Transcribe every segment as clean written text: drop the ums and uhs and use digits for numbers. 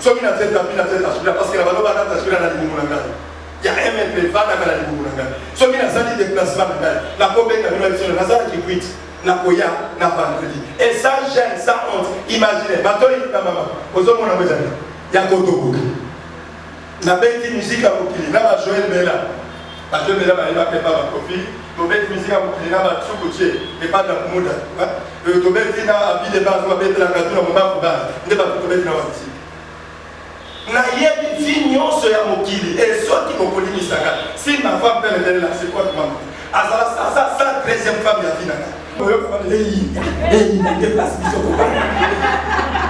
soki na tête tapis na tête asura parce que la balo bana tasura na limu nanga ya mp va na kala limu nanga soki na sali déplacement nanga la combien na bino biso na sala ki quit na koya na vendredi et ça gêne ça honte imaginez batoli na mama ozo mona mwezali ya kotobuka na beti musique à mokili na ba Joël Bella ba Joël Bella ba eba pepa ba kofi to beti musique à mokili na ba tsukuche et pas na muda to beti na abi de base ba beti la katuna mo ba base nde ba to beti na wa musique na yebi ti nyonso ya mokili et soki mokoli misaka si ma femme pelle elle là c'est quoi maman azala sa 13e femme ya finaka oyo ka ba ei na déplace biso ko ba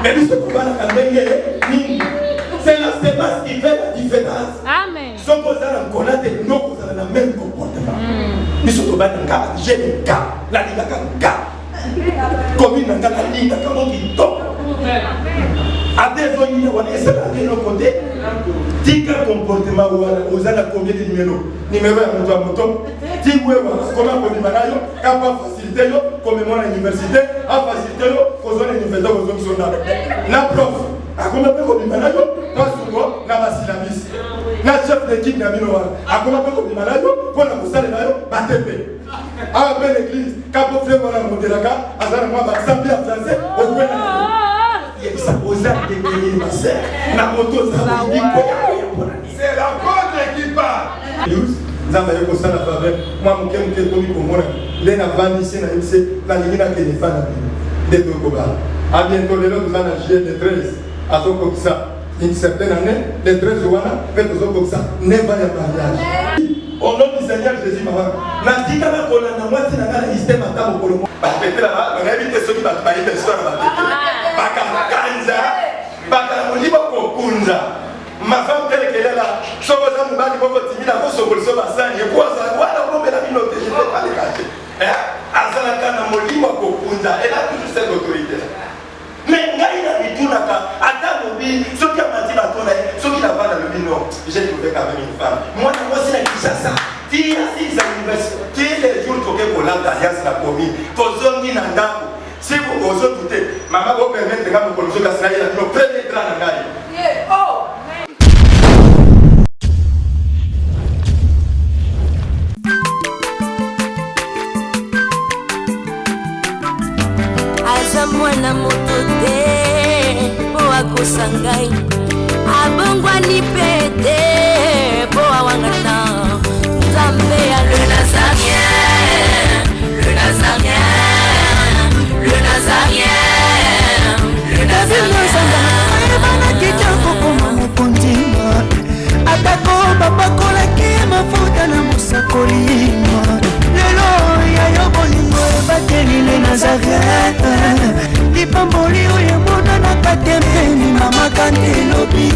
mais biso ko ba na ndenge ni c'est la séquence qui fait la différence. Amen. Si on pose dans le connaître, nous posons dans le même comportement. Nous sommes dans le cas, j'ai le cas, la ligne de cas. Commune dans la ligne de cas, qui tombe. À des zones, on essaie d'aller de nos côtés. Dis quel comportement vous avez combien de numéros? Numéro à moto. Dis où comment on dit malayo, capable faciliter comme moi à l'université, à faciliter aux zones universitaires aux zones qui sont là. La prof. A comment peut qu'on malayo pas souvent na basilabis na chef d'équipe na bino a comment peut qu'on malayo pour la musale nayo batepe a après l'église capo frère mona modelaka azana moi ba sambi en français au point il ça poser de gagner ma sœur na moto ça dit quoi c'est la bonne qui parle nzamba yeko sana faveur moi moke komi komona le na vandisi na yebise na lingi na kenefa na bino de to ko ba a bientôt le nous en juillet de 13 à son comme ça, une certaine année, les 13 jours, fait comme ça, n'est pas un mariage. Au nom du Seigneur Jésus, maman, n'a dit qu'à la colonne, moi, si la système à table pour le monde, peut-être là, on a évité ceux qui battent pas une histoire à la Bakanza, Bakanza, Bakanza. Ma femme, telle qu'elle est là, son voisin nous bat du moment timide, à cause de son bassin, et quoi ça, voilà, on met la minote, je ne vais pas les cacher. Azalaka na molimo Bakanza, elle a toujours cette autorité. Mais ngai na bitunaka ata lobi soki amati batona soki na bana lobi non j'ai trouvé quand même une femme moi na moi c'est la Kinshasa ti asi za université les jours toke ko la alliance na komi tozongi na ndako si vous ozo douter maman vous permettre nga ko lozo ka sala ya no premier grand na ngai oh mwana moto te po akosangai abongwani pete po awangana nzambe ya le nazarien le nazarien le nazarien le nazarien ebana kitoko koma mokondima atako babakolaki mafuta na mosakolima lelo yayo bolingo ebateli le nazarien lipamboli oyo emonanaka te mpeni mama kandelobi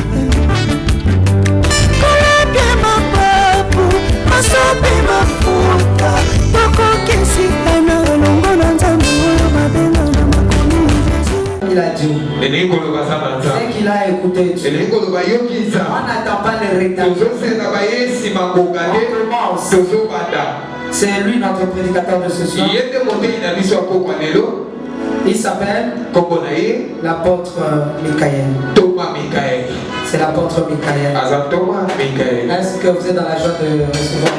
kolabie mapapu masopi mafuta tokokisikana elongo na nzambe oyo babenga na makomi il a dit ce qu'il a écouté on n'attend pas le rétablissement. C'est lui notre prédicateur de ce soir. Il s'appelle l'apôtre Michael. Thomas Michael. C'est l'apôtre Michael. Thomas Michael. Est-ce que vous êtes dans la joie de recevoir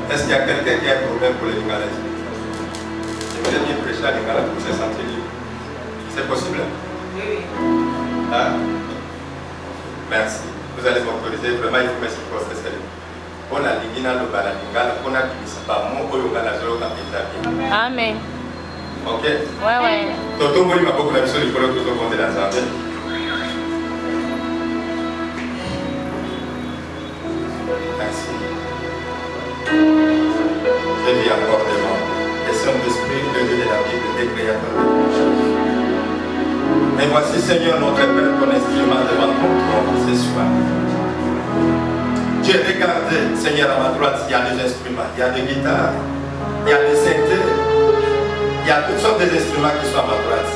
Est-ce qu'il y a quelqu'un qui a un problème pour les Lingalais? J'aimerais bien prêcher à Lingala pour se sentir libre. C'est possible? Oui. Hein? Merci. Vous allez m'autoriser. Vraiment, il faut me supporter. On a l'Ingina, le Balingala, on a qui ne pas mon Koyongala, je l'ai Amen. Ok? Ouais. Toto Mori m'a beaucoup la mission du colloque que vous comptez dans sa vie. Merci. je vis encore devant. Et Saint-Esprit, le Dieu de la Bible, décrit à chose. Mais voici, Seigneur, notre Père, ton instrument devant ton trône ce soir. J'ai regardé, Seigneur, à ma droite, il y a des instruments, il y a des guitares, il y a des synthés, il y a toutes sortes d'instruments qui sont à ma droite.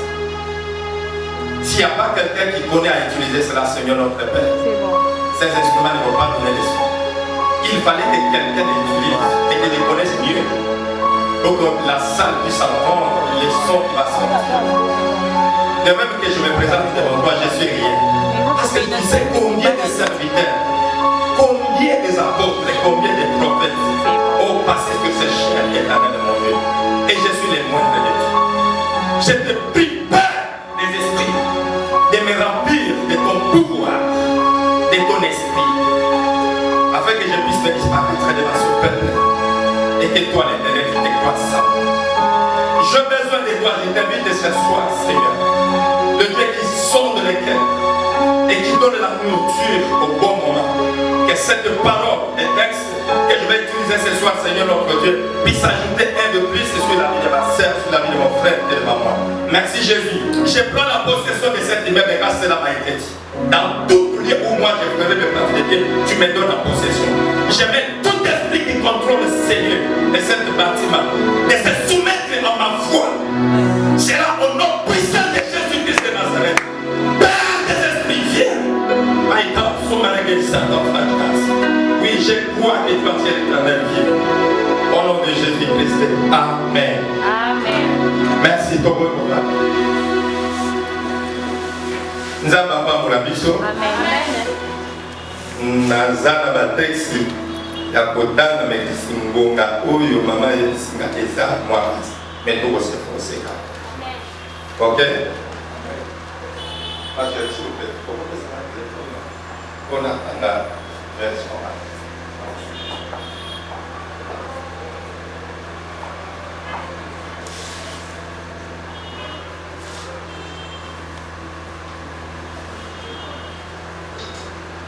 S'il n'y a pas quelqu'un qui connaît à utiliser cela, Seigneur, notre Père, ces instruments ne vont pas donner les sons. Il fallait que quelqu'un les utilise et qu'il les connaisse mieux pour que la salle puisse entendre les sons qui vont sortir. De même que je me présente devant toi, je suis rien. Parce que tu sais combien de serviteurs, combien des apôtres, combien de prophètes ont passé sur ce chien éternel de mon Dieu. Et je suis le moindre de Dieu. Je te prie, Père des esprits, de me remplir de ton pouvoir, de ton esprit, afin que je puisse me disparaître devant ce peuple et que toi, l'Éternel, tu te crois ça. J'ai besoin de toi, je t'invite ce soir, Seigneur, le Dieu qui sonde les cœurs et qui donne la nourriture au bon moment. Que cette parole, et texte que je vais utiliser ce soir, Seigneur notre Dieu, puisse ajouter un de plus sur la vie de ma sœur, sur la vie de mon frère et de ma maman. Merci Jésus. Je prends la possession de cet immeuble car cela m'a été dit. Dans tout lieu où moi je ferai le pratiquer, tu me donnes la possession. Je mets tout esprit qui contrôle le Seigneur de cet bâtiment, de se soumettre à ma foi. C'est là au nom puissant de Jésus-Christ de Nazareth. Père des esprits, viens. Oui, je crois que tu as l'éternel vivant. Au nom de Jésus-Christ. Amen. Amen. Merci, Togo. Nous avons pour la mission. Amen. Nazana batexi ya kotanga mekisingonga oyo mama yesinga eza mwasi. Mais tout se forcer. OK? Pasteur, s'il vous plaît, comment ça va? On a la version.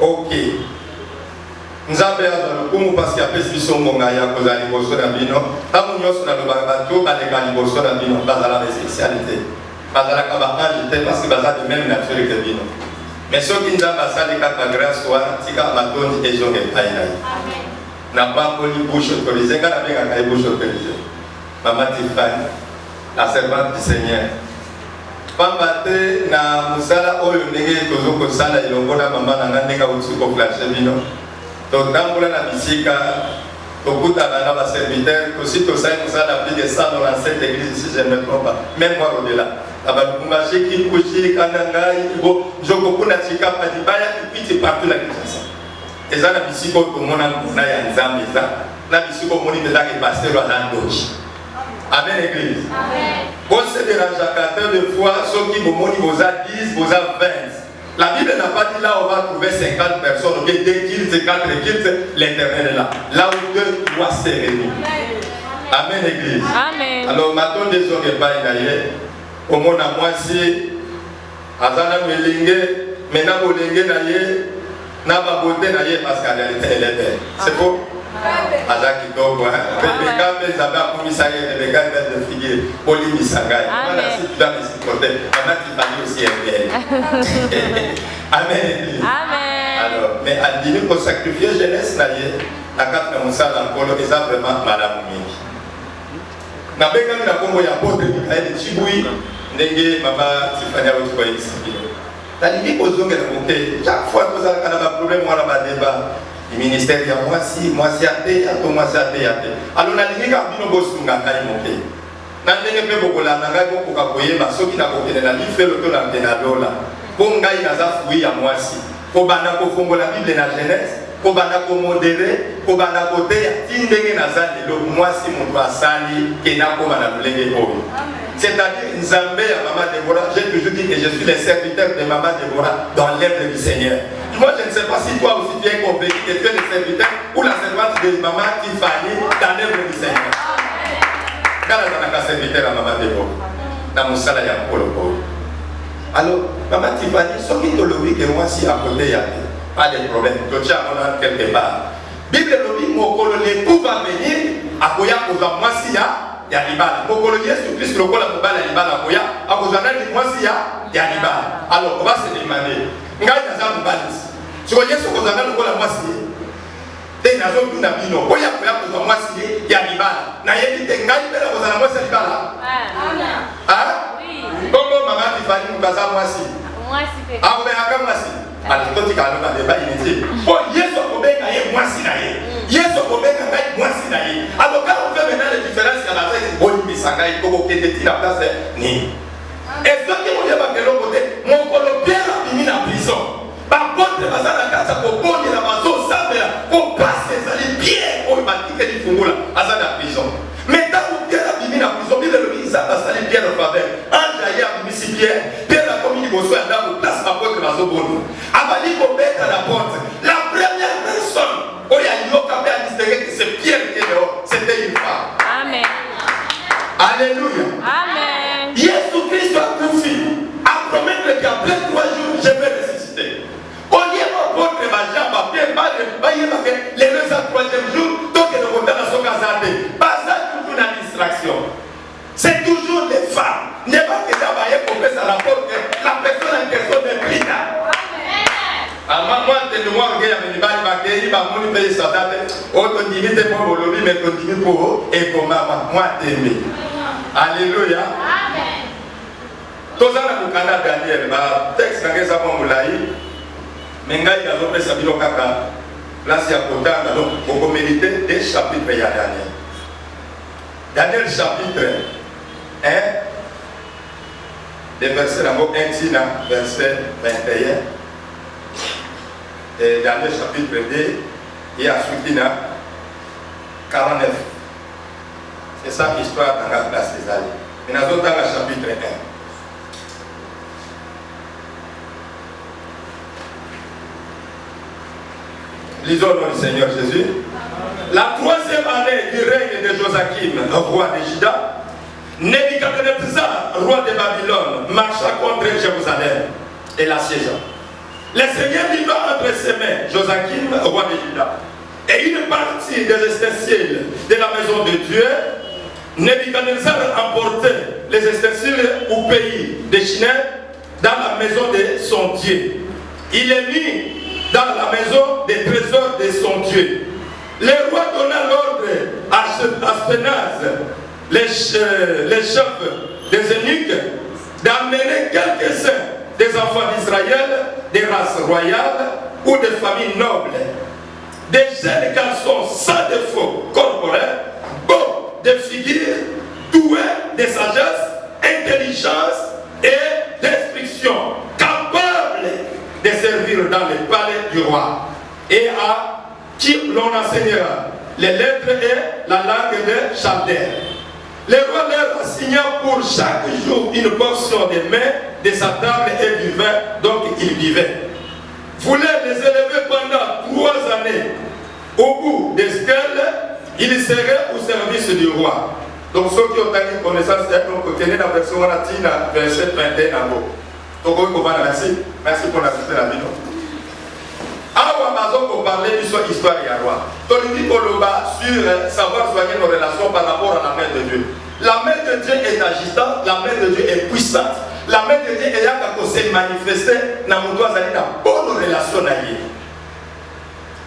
OK. Nous avons besoin parce qu'il y a plus de gens qui ont des choses à dire. Tant que nous avons des choses à dire, nous avons des spécialités. Nous avons des parce que nous avons de même nature que nous. Mais ceux qui nous ont fait la grâce, nous avons des gens qui ont Amen. N'a pas connu bouche autorisée, nous avons une bouche autorisée. Maman Tiffany, la servante du Seigneur. Pambate na musala oyo ndenge tozo kosala ilongola mama na ndenga utsuko flashe bino to tambola na bisika to kutana na ba serviteur to si to sai musala plus de 100 dans cette église si je ne me trompe pas même moi au-delà abakumba shiki kushi kanangai bo joko kuna chika pa dibaya ipiti partout la Kinshasa ezana bisiko to mona na ya nzambe za na bisiko moni de la pasteur wa landoji. Amen, Église. Amen. Vous se dérangez à 4 heures de foi, ceux qui vous montrent vos 10, vos 20. La Bible n'a pas dit là on va trouver 50 personnes, ok, 2 kilts, 4 kilts, l'Éternel est là. Là où 2, 3 se réunissent. Amen, Église. Amen. Alors maintenant, des gens qui parlent d'ailleurs, au monde à moi si, Azana Melingue, maintenant Molingue d'ailleurs, n'a pas beauté d'ailleurs parce qu'en réalité elle est belle. C'est faux? Aza kidogo Rebecca Bezaba Kumisaya Rebecca de figure Oli Misangai. Voilà, si tu dois me supporter, maman Tiffany aussi est belle. Amen. Amen. Alors, mais à dire pour sacrifier jeunesse naie, la carte de Moussa l'encolo est vraiment madame Mingi. Na benga mi na kombo ya pote Mikael Chibui ndenge maman Tiffany a outro ici. Tali ko zonga na moke. Chaque fois que ça a un problème wala ba débat. Le ministère dit moi si athée, moi si athée. Alors, on a dit que nous avons dit que nous avons dit que nous avons dit que nous avons dit que nous avons dit que nous avons dit que nous avons dit que nous avons dit que nous avons dit que nous avons dit que nous avons dit que nous avons dit pour modérer, pour côté, c'est-à-dire, Nzambé à Maman Déborah, j'ai toujours dit que je suis le serviteur de Maman Déborah dans l'œuvre du Seigneur. Moi, je ne sais pas si toi aussi tu es convaincu que tu es le serviteur ou la servante de Maman Tiffany dans l'œuvre du Seigneur. Quand on a un serviteur à Maman Déborah, dans mon salaire, il y a un alors, Maman Tiffany, ce qui te le dit que moi, si à côté, il y a pas de problème. Tu as quelque part. Bible le dit, l'époux va venir akoya kozwa mwasi ya libala. Mokolo Yesu Christ lokola mobala ya libala akoya akozwa nani mwasi ya libala. Alors on va se demander ngai naza mobali. Siko Yesu kozwa nani lokola mwasi te nazo tuna bino koya kozwa mwasi ya libala. Na yebi te ngai pela kozwa mwasi ya libala. Bongo mama Tifani mukaza mwasi. Mwasi pe. Ako be akamwasi. Alikoti kalo na deba initi. Bon Yesu akobenga ye mwasi na ye. Yesu akobenga ngai mwasi na ye. Alors quand on fait maintenant la différence ya la tête boni misanga ikoko kende ti la place ni. Et ce qui mo yeba kelo côté mon colopère bimi na prison. Ba porte bazana kata ko boni na bazo sabela ko passe ezali bien o batike di fungula azana prison. Mais tant que Pierre bimi na prison bile le bisa basali Pierre au faveur. Anja ya bimi si Pierre, Pierre a commis bosso à dans place ma porte bazo boni. Abali ko beta la porte. La première personne où il y a yoka a distingué que c'est Pierre qui est dehors, c'était une femme. Amen. Alléluia. Amen. Jésus Christ a confié à promettre qu'après 3 jours, je vais ressusciter. Au lieu de porte ma jambe à Pierre, les 3e jour, donc le retard à son casade. Pas ça, toujours la distraction. C'est toujours les femmes. N'est pas que ça va y pour faire la porte, la personne en question n'est plus là. Moi, je moi, je vais me payer sa date. Autre dignité pour le lobby, mais ton dignité pour et pour maman. Moi, t'aimer. Alléluia. Amen. Tous en Canada, Daniel, texte dans les avant Moulaï, mais il y a d'autres sabino kaka. Là, c'est à côté, donc, vous méditez des chapitres, il y a Daniel. Daniel, chapitre 1, des versets d'abord 1, verset 21. Et Daniel chapitre 2 et ensuite 49. C'est ça l'histoire dans la place des alliés. Mais nous sommes dans le chapitre 1. Lisons le nom du Seigneur Jésus. La 3e année du règne de Joachim, roi de Juda, Nebuchadnezzar, roi de Babylone, marcha contre Jérusalem et l'assiégea. Le Seigneur livra entre ses mains Joachim, roi de Juda, et une partie des ustensiles de la maison de Dieu. Nebuchadnezzar emportait les ustensiles au pays de Chine dans la maison de son Dieu. Il les mit dans la maison des trésors de son Dieu. Le roi donna l'ordre à Aspenaz, les chefs des eunuques, d'amener quelques-uns des enfants d'Israël, des races royales ou des familles nobles, des jeunes garçons sans défaut corporel, beaux de figures, doués de sagesse, intelligence et d'instruction, capables de servir dans le palais du roi, et à qui l'on enseignera les lettres et la langue de Chaldère. Le roi leur assigna pour chaque jour une portion de mets de sa table et du vin, donc ils buvaient. Voulait les élever pendant 3 années. Au bout desquelles ils seraient au service du roi. Donc ceux qui ont eu connaissance, donc tenez la version latine, verset 21 en haut. Donc merci pour assister la vidéo. Alors Amazon pour parler de son histoire et roi. Tolini Koloba sur savoir soigner nos relations par rapport à la main de Dieu. La main de Dieu est agitante, la main de Dieu est puissante. La main de Dieu est là quand on s'est manifesté dans mon doigt d'aller dans bonne relation avec lui.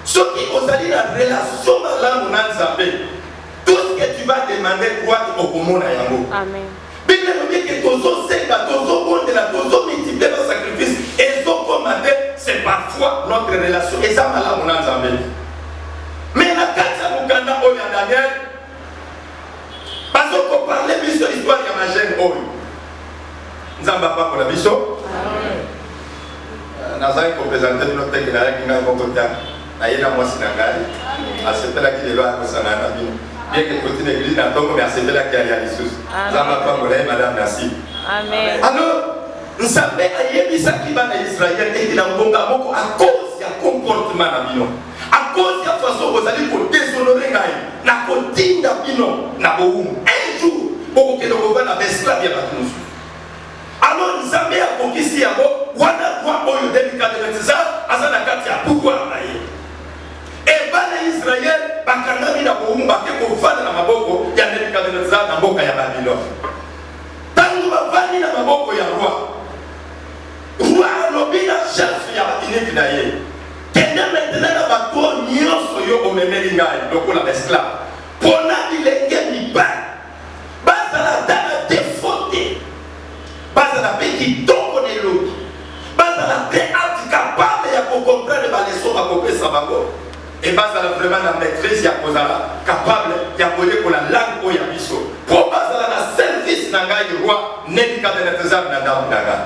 Ceux qui ont allé dans la relation dans l'âme, tout ce que tu vas demander, toi, tu vas commander à Yango. Amen. Bien que tozo seka, tozo bonde la, tozo multiplier le sacrifice, et zo commander, c'est parfois notre relation. Et ça, là, on a ensemble. Mais la carte à Mukanda, on a Daniel, parce qu'on parlait de l'histoire de ma gêne, oh. Nous n'avons pas pour la biso. Nous avons présenté notre texte qui a beaucoup de temps. Nous avons accepté la qui est là, bien que côté l'église n'a pas mais accepté la qui a Jésus. Nous n'avons pas pour madame Nassi. Amen. Alors, nous savons que ça qui va en Israël et il a un bon gars à cause du comportement d'Abino. À cause de la façon dont vous allez pour déshonorer na continue d'Abino, na boum. Un jour, pour que nous revienne à l'esclave de nous. Alors nous avons à conquérir à vous, wana kwa oyo Nebuchadnezzar azana kati ya pouvoir na ye. Et bana Israël ba bakangami na bomu bake kovanda na maboko ya Nebukadnezar na mboka ya Babylone. Tangu bavandi na maboko ya roi alobi na chef ya baineki na ye kende maintenant na bato nyonso yo omemeli ngai lokola esclave pona bilenge mibali bazala tala defaute bazala pe kitoko na elobi bazala pe capable ya comprendre baleso bakopesa bango et bazala vraiment na maîtrise ya kozala capable ya koyekola langue oyo ya biso po bazala na service na ngai roi Nebukadnezar na ndako na ngai.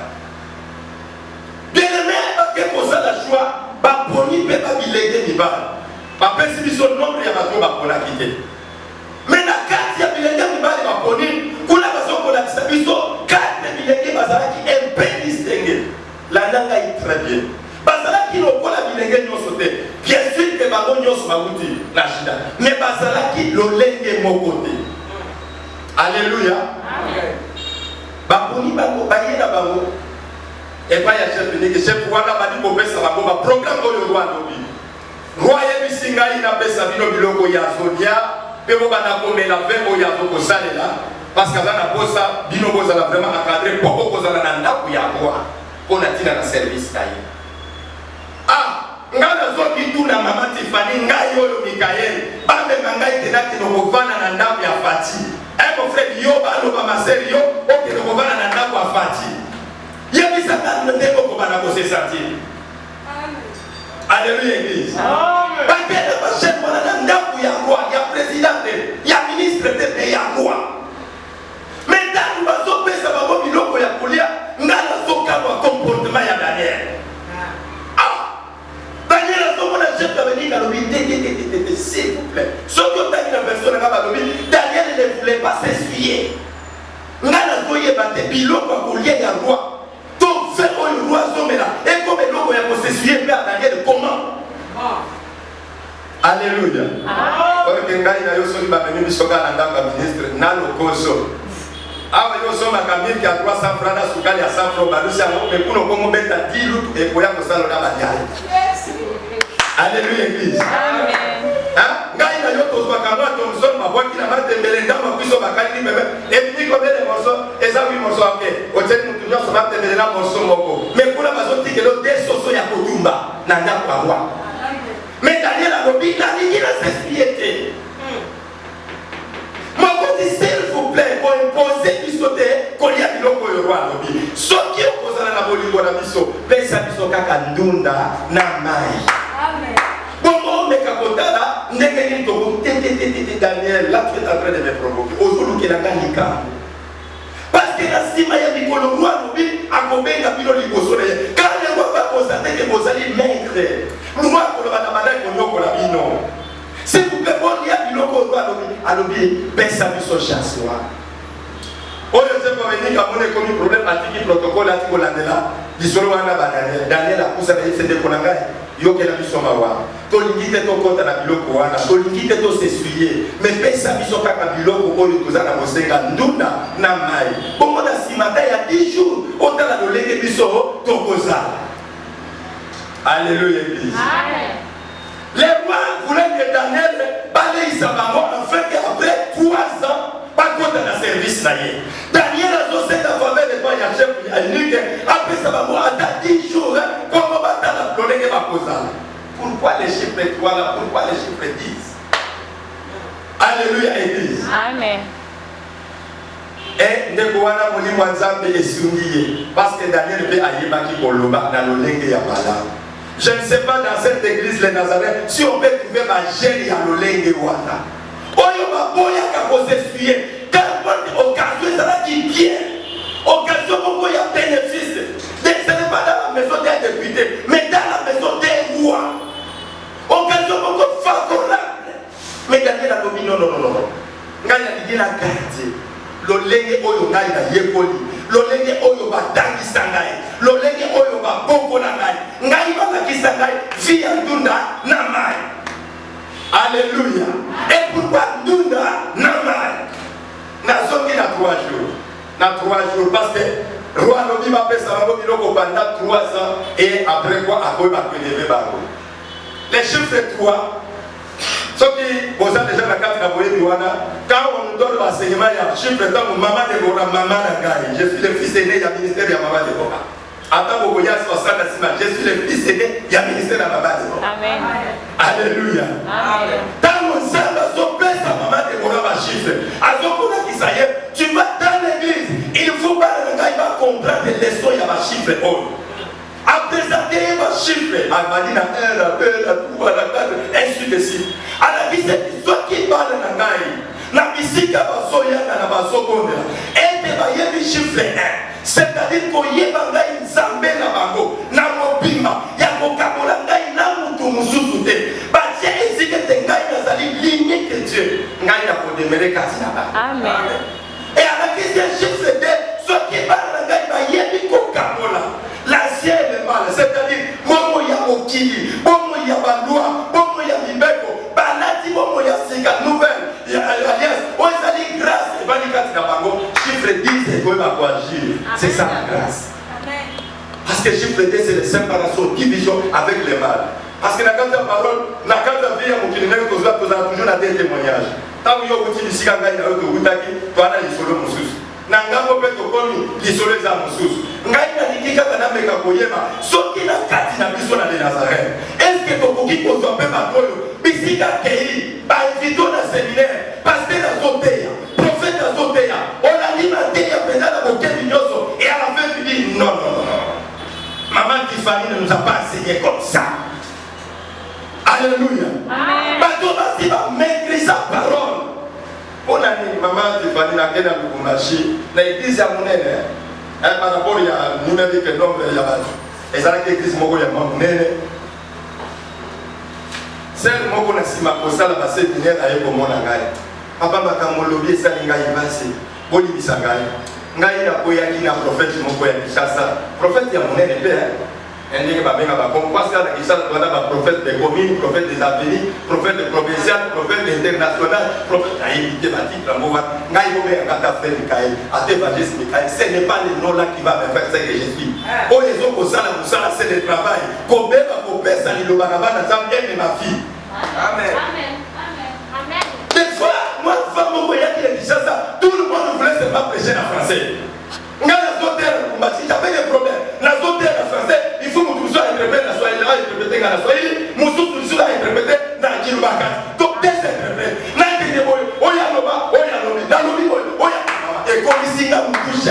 Bien-aimé bake kozala choix baponi mpe babilenge mibali bapesi biso nombre ya bato baponaki te mais na kati ya bilenge mibali baponi kuna bazokolakisa biso 4 bilenge bazalaki un peu distingue landa ngai très bien bazalaki lokola bilenge nyonso te bien sûr ke bango nyonso bauti na shida mais bazalaki lolenge moko te. Alléluia. Baponi bango baye na bango epai ya chef niki chef wana badi kopesa bango ba programme oyo roi alobi roi yebisi ngai napesa bino biloko ya zodia mpe bo bana komela ve oyo azokosalela parce que aza na posa bino bozala vraiment encadré po okozala na ndako ya roi mpo na ntina na service na ye. Ngai nazoki tuna mama Tifani ngai oyo Mikael bamema ngai tenaki nokovana na ndako ya Fati mon frère yo baloba maseri yo okende kovana na ndako ya Fati yebisaka ndeko kobana ko se sentir. Alléluia église. Amen. Bakende bachene wana na ndako ya roi ya président ya ministre te ya roi mais tangu bazopesa bango biloko ya kolia ngai nazokabwa comportement ya Daniel. Daniel azomona chef kabeni kalobi te s'il vous plaît soki otangi na version nanga balobi Daniel ne voulait pas s'essuyer ngai nazoyeba te biloko ya kolia ya roi to fe oyo roi azomela ekoma eloko ya kosessuye mpe ya Daniel comment. Alléluia. Oke ngai na yo soki bamemi biso kaka na ndako ya ministre na lokoso awa yo somaka milki ya 300 francs na sukali ya 100 francs balusi yango me kuna okomobeta 10 lutu ekoya kosala na badiale. Alléluia église. Amen. Ngai na yo tozwaka mwa Thomson mabwaki na matembele ndama biso bakali bebe ebimi kobele morso eza 8 morso ake oteli mutu nyonso matembele na morso moko me kuna bazotikelo de soso ya kotumba na ndako ya roi mais Daniel alobi nalingi na s'essuyer te mokonzi s'il vous plaît boimpose biso te kolia biloko oyo roi alobi soki okozala na bolingo na biso pesa biso kaka ndunda na mai. Comment meka kotala ndenge nini toko Daniel là tu es en train de me provoquer ozoluki na nganika parce que la sima ya mikolo roi alobi akobenga bino liboso na ye quand le roi va constater que bozali maître roi koloba na bandai konyokola bino s'il vous plaît bolia biloko roi alobi pesa biso chance wana oyo nzembo benika mona ekomi problème atiki protocole atiki kolandela lisolo wana Daniel akusa na ye sende kona ngai yokela biso mawa tolingi te tokota na biloko wana tolingi te tosessuye mais pesa biso kaka biloko oyo toza na kosenga ndunda na mai bongo na nsima ta ya 10 jours otala lolenge biso tokozala. Alléluia église. Les rois voulaient que Daniel balaise bango afin qu'après 3 ans bakota na service na ye Daniel azosenga faveur de pas ya chef ya unique après ça bango ata 10 jours comment batala lolenge bakozala. Pourquoi les chiffres 3 là? Pourquoi les chiffres 10? Alléluia église. Amen. Et ndeko wana molimo nzambe esungi ye parce que Daniel pe ayebaki koloba na lolenge ya malamu. Je ne sais pas dans cette église les Nazareth si on peut trouver ma gêne ya lolenge wana oyo baboya ka s'essuyer qu'importe occasion ça qui bien occasion beaucoup ya bénéfice ce n'est pas dans la maison d'un député mais dans la maison d'un roi occasion beaucoup favorable mais Daniel a dit non ngai na dina quartier lolenge oyo ngai na yekoli lolenge oyo batangisa ngai lolenge oyo baboko na ngai balakisa ngai vi ya ndunda na mai. Alléluia. Et pourquoi ndunda na mai? Nazongi na 3 jours. Na 3 jours parce que roi lobi ba pesa bango biloko pendant 3 ans et après quoi akoy ba prélever bango. Les chiffres 3 Ce qui, vous avez déjà la carte quand on nous donne l'enseignement, il y a un chiffre, maman de Bora, maman de je suis le fils aîné, il y a le ministère de maman de Bora. Attends, vous voyez, je suis le fils aîné, il y a le ministère de maman de Bora. Amen. Alléluia. Amen. Quand on sait que maman de Bora va chiffre, tu vas dans l'église, il ne faut pas le gars, il va comprendre les leçons, il y a un chiffre. Après ça, il y a un chiffre. Elle m'a dit, la 1, la 2, la 3, la 4, ainsi de suite. À la vie, c'est toi qui parles dans la la musique à Basoya, dans la seconde. Et tu vas y avoir chiffre 1. C'est-à-dire qu'on y a une zambé na bango, na mobima, ya kokabola ngai na mutu mususu te. Ba Dieu exige te ngai na zali ligne que Dieu. Ngai na ko demere katina ba. Amen. Et à la question chiffre 2, ceux qui parlent ngai ba yebi kokabola. L'ancien et le mal, c'est-à-dire momo ya okili, momo ya bandua, momo ya mibeko, balati momo ya sika nouvelle, ya alliance. On s'ali grâce, et va dire katina bango, chiffre 10 c'est quoi va agir. C'est ça la grâce. Parce que chiffre 10 c'est la séparation, division avec le mal. Parce que dans la parole, dans la vie, on a toujours des témoignages. Tant que vous avez dit que vous avez dit que vous avez dit Nangambo peto komi lisole za mususu ngai na dikika kana meka koyema soki na kati na biso na Nazareth est-ce que tokoki kozwa pe bakoyo bisika kei ba invito na séminaire pasteur azoteya prophète azoteya on a dit na teya penda na bokeli nyoso et à la fin tu dis non maman Tiffany ne nous a pas enseigné comme ça. Alléluia. Bato basi ba maîtriser sa parole. On a dit, maman Tiffany n'a qu'à nous marcher. L'église à mon aîné, par rapport à numérique et nombre de yabat. Et ça, l'église m'a dit, mon aîné. Celle moi qu'on a si ma posa la passée dîner à Eko Monangai. Papa m'a dit, mon lobby, ça n'est pas passé. Boli Bisangai. Ngai na koya qui na prophète, mon koya qui chasse. Prophète, il y a mon aîné père. Indique pas bien à comme parce qu'il y a un prophète des communes, prophète des avenirs, prophète provincial, prophète international, prophète a évité ma titre à moi. Ngaïbomé a fait Michael, a évangéliste Michael. Ce n'est pas le nom là qui va me faire ce que je suis. Oh, les autres, ça, c'est le travail. Comme va couper ça, il va et ma fille. Amen. Amen. Des fois, moi, femme, moi, il y a qui dit ça, tout le monde voulait seulement prêcher en français. J'avais des problèmes. La zone en français, il faut que nous soyons interprétés dans la Swahili, interprétés dans la Swahili, nous soyons interprétés dans la Kilubakat. Donc, des interprètes. N'a été débrouillé. Oya Loba, Oya Lobi, dans Lobi, Oya. Et comme ici, là, nous touchons.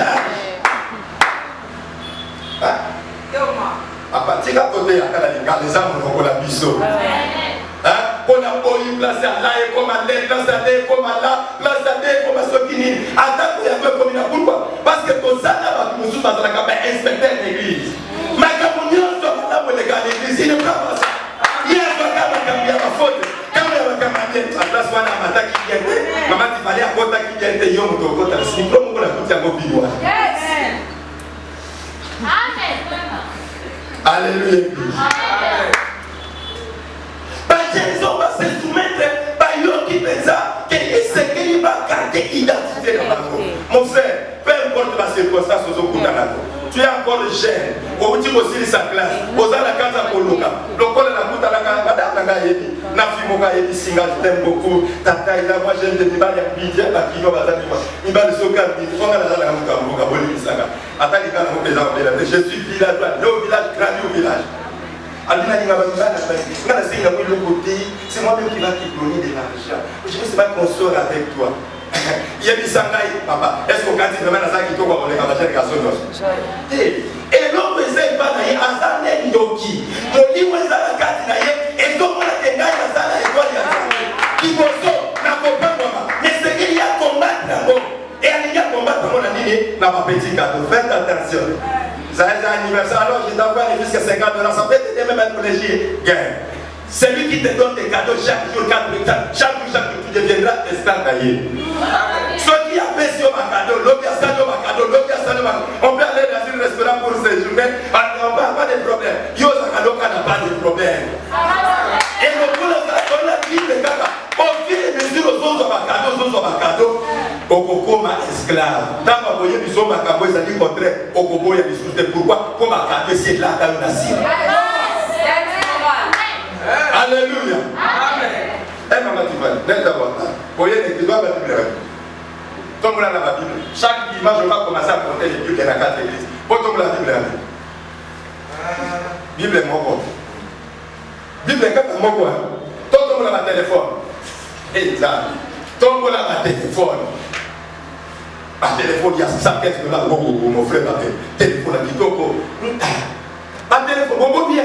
À partir de côté, il y a les âmes qui ont la biseau. On a poli place à là et comme à l'aide, place à l'aide, comme à là, place à l'aide, comme à Sokini. Attends, il y a un peu comme une pourquoi? Parce que ton salaire va nous soumettre à la inspecteur l'église. Mais comme nous sommes là pour les gars l'église, il ne prend pas ça. Il y a un gars qui a ma faute. Quand il y a un gars qui a la place, on a un matin qui vient. Maman, il fallait à côté qui vient de Yom Toko. C'est une promo pour la toute la mobilité. Alléluia. Ils ont va se soumettre par eux qui pensent qu'il va garder l'identité dans la vie. Mon frère, peu importe la circonstance aux autres, tu es encore jeune, au petit aussi sa classe, aux à la casa Poloka, le col de la Kouta, madame Nagayebi, Nafimoga Yebi Singa, je t'aime beaucoup, Tata, il a moi j'aime de Nibal et Bidja, Bakino, Bazanima, Nibal Soka, Nifonga, la Muka, Bolivie Saga, Attendez quand vous présentez, je suis villageois, le village, grandi au village. C'est moi-même qui va te donner de l'argent. Je ne sais pas construire avec toi. Il y a des sangaïs, papa. Est-ce qu'on dit vraiment à ça qui tombe avec la magie de et l'homme essaie pas d'aller à sa nez yoki. Mon livre est à la carte et tout le monde a gagné à sa nez. Qui va n'a pas mais c'est qu'il y a combattre d'abord. Et il y a combattre d'abord, n'a pas petit cadeau. Faites attention. Ça a été un anniversaire, alors je t'envoie les jusqu'à 50 $. Ça peut t'aider même à privilégier. C'est lui qui te donne des cadeaux chaque jour, chaque jour, tu deviendras esclave d'ailleurs. Ceux qui appellent sur ma cadeau, l'autre a ça ma cadeau, l'autre a ça ma cadeau. On peut aller dans un restaurant pour séjourner, on n'a pas de problème. Yo, ça n'a pas de problème. Et le coup, on a dit, les gars, au fil et mesure, aux autres ma cadeau, Okoko ma esclave. Dans ma voyage, ils sont ma cadeau, ça dit contraire. Okoko, il y a des choses. Pourquoi? Pour ma cadeau, c'est là dans une assiette. Alléluia. Amen. Eh maman tu vas, n'est-ce pas? Voyez l'église, doit la Bible. Tombe là dans la Bible. Chaque dimanche, on va commencer à compter les Bibles dans la 4 églises. Pour tomber la Bible. Bible est mon compte. Bible est quand mon quoi? Tombe là ma téléphone. Exact. Tombe là ma téléphone. Ma téléphone, il y a 115 $. Mon frère m'a fait. Téléphone à Kitoko. Ma téléphone, bon bien.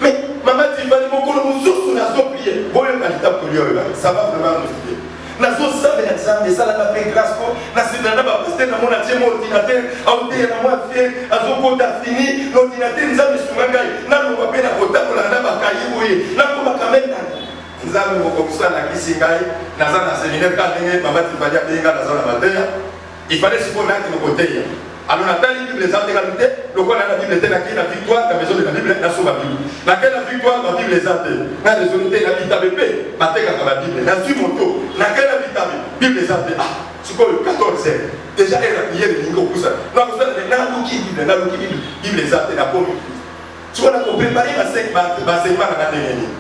Mais maman, tu vas dire, mon colo, mon jour, on a prié. Bon, il y a un étape pour lui. Ça va vraiment nous aider. Nazo sabe na zambe sala na pe grâce ko na sidana ba pasteur na mona tie mon ordinateur auté na moi faire azo kota fini l'ordinateur nzambe sungangai na lo ba pena kota ko na ba kayibuye na ko makamena nzambe mo ko kusala kisingai na za na séminaire ka ndenge mama tifalia benga na za na mateya il fallait se connaître le côté. Alors on a tant de Bible les intégralités, le quoi la Bible était la victoire la maison de la Bible la sauva Bible. Laquelle la victoire la Bible les inté. La résoluté la vitale paix, mateka la Bible, la sumoto, laquelle la vitale Bible les inté. Ah, c'est quoi le 14 déjà elle a prié le lingo pour ça. Non, vous savez na luki Bible, Bible les inté la pomme. Tu vois on préparer ma 5 enseignement na ndenge.